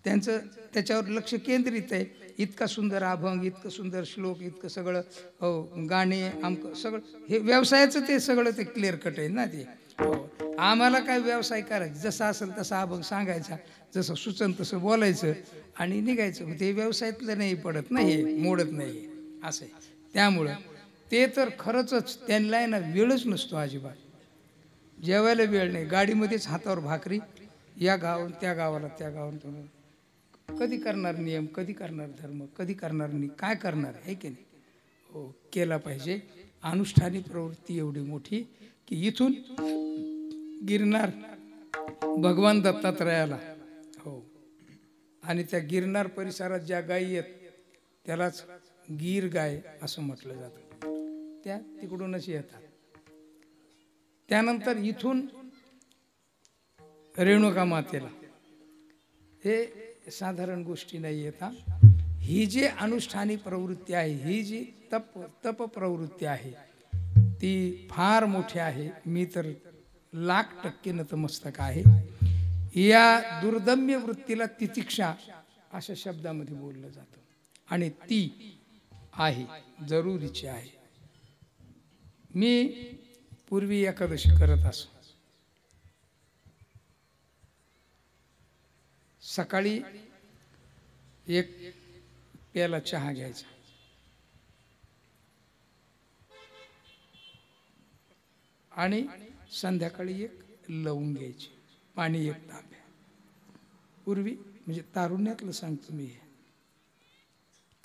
त्यांचं त्याच्यावर लक्ष केंद्रित आहे. इतका सुंदर अभंग, इतकं सुंदर श्लोक, इतकं सगळं हो गाणे आमकं सगळं हे व्यवसायाचं ते सगळं ते क्लिअर कट आहे ना ते. हो आम्हाला काय व्यवसाय करायचं, जसं असेल तसा अभंग सांगायचा, जसं सुचन तसं बोलायचं आणि निघायचं. ते व्यवसायातलं नाही पडत ना, हे मोडत नाही असं आहे. त्यामुळं ते तर खरंच त्यांना ना वेळच नसतो अजिबात. जेवायला वेळ नाही, गाडीमध्येच हातावर भाकरी, या गावात त्या गावाला त्या गावात. कधी करणार नियम, कधी करणार धर्म, कधी करणार नाही, काय करणार आहे की नाही. हो केला पाहिजे. अनुष्ठानी प्रवृत्ती एवढी मोठी की इथून गिरनार भगवान दत्तात्रयाला, हो आणि त्या गिरनार परिसरात ज्या गायी आहेत त्यालाच गीर गाय असं म्हटलं जातं. त्या तिकडूनच येतात. त्यानंतर इथून रेणुका मातेला, हे साधारण गोष्टी नाही येतात. ही जी अनुष्ठानी प्रवृत्ती आहे, ही जी तप प्रवृत्ती आहे, ती फार मोठी आहे. मी तर 1,00,000% नतमस्तक आहे. या दुर्दम्य वृत्तीला तितिक्षा अशा शब्दामध्ये बोललं जातं आणि ती आहे जरुरीची आहे. मी पूर्वी एकादशी करत असो. सकाळी एक प्याला चहा घ्यायचा, आणि संध्याकाळी एक लवंग घ्यायची, पाणी एक तांब्या. पूर्वी म्हणजे तारुण्यातलं सांगतो मी,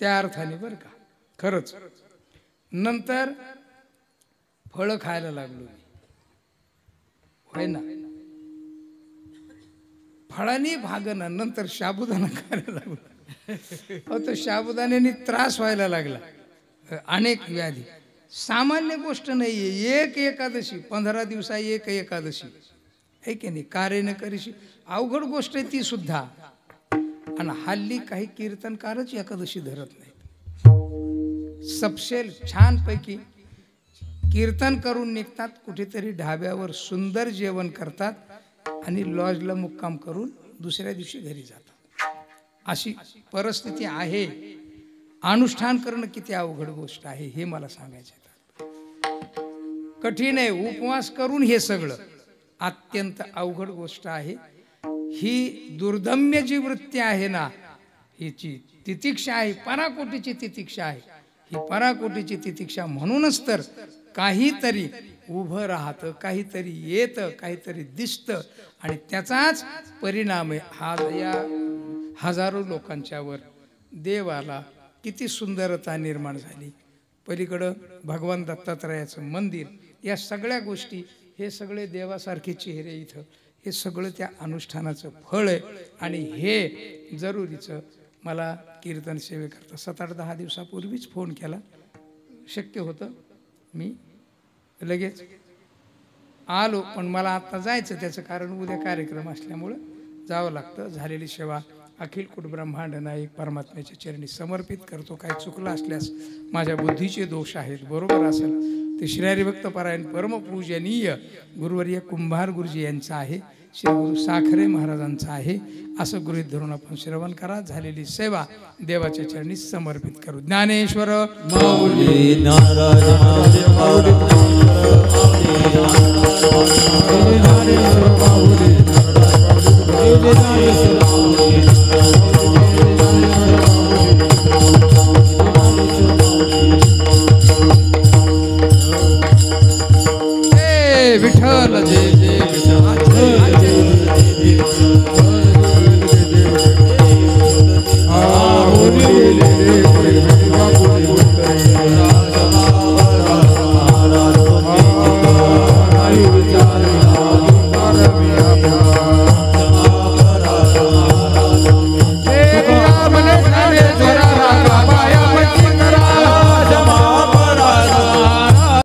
त्या अर्थाने बरं का, खरंच. नंतर फळं खायला लागलो मी, होय ना. फळांनी भागणं, नंतर साबुदाणा खायला लागलो. तो साबुदाण्याने त्रास व्हायला लागला, अनेक व्याधी. सामान्य गोष्ट नाहीये. एक एकादशी 15 दिवसा एक एकादशी आहे की नाही, कार्य न करीशी अवघड गोष्ट आहे ती सुद्धा. आणि हल्ली काही कीर्तनकारच एकादशी धरत नाहीत. सपशेल छानपैकी कीर्तन करून निघतात, कुठेतरी ढाब्यावर सुंदर जेवण करतात आणि लॉजला मुक्काम करून दुसऱ्या दिवशी घरी जातात. अशी परिस्थिती आहे. अनुष्ठान करणं किती अवघड गोष्ट आहे हे मला सांगायचं आहे. कठीण आहे. उपवास करून हे सगळं अत्यंत अवघड गोष्ट आहे. ही दुर्दम्य जी वृत्ती आहे ना, हिची तितिक्षा आहे, पराकोटीची तितिक्षा आहे. ही पराकोटीची तितिक्षा म्हणूनच तर काहीतरी उभं राहतं, काहीतरी येतं, काहीतरी दिसतं आणि त्याचाच परिणाम आहे. हा या हजारो लोकांच्यावर देवाला किती सुंदरता निर्माण झाली. पलीकडं भगवान दत्तात्रयाचं मंदिर, या सगळ्या गोष्टी, हे सगळे देवासारखे चेहरे इथं, हे सगळं त्या अनुष्ठानाचं फळ आहे. आणि हे जरुरीचं मला कीर्तन सेवेकरता 7-8-10 दिवसापूर्वीच फोन केला. शक्य होतं मी लगेच आलो, पण मला आता जायचं, त्याचं कारण उद्या कार्यक्रम असल्यामुळं जावं लागतं. झालेली सेवा अखिल कुट ब्रह्मांड नायक परमात्म्याच्या चरणी समर्पित करतो. काही चुकलं असल्यास माझ्या बुद्धीचे दोष आहेत, बरोबर असेल ते श्री हरिभक्त परायण परमपूजनीय गुरुवर्य कुंभार गुरुजी यांचं आहे, श्री गुरु साखरे महाराजांचं आहे. असं गृहीत धरून आपण श्रवण करा. झालेली सेवा देवाच्या चरणी समर्पित करू. ज्ञानेश्वर माऊली नारायण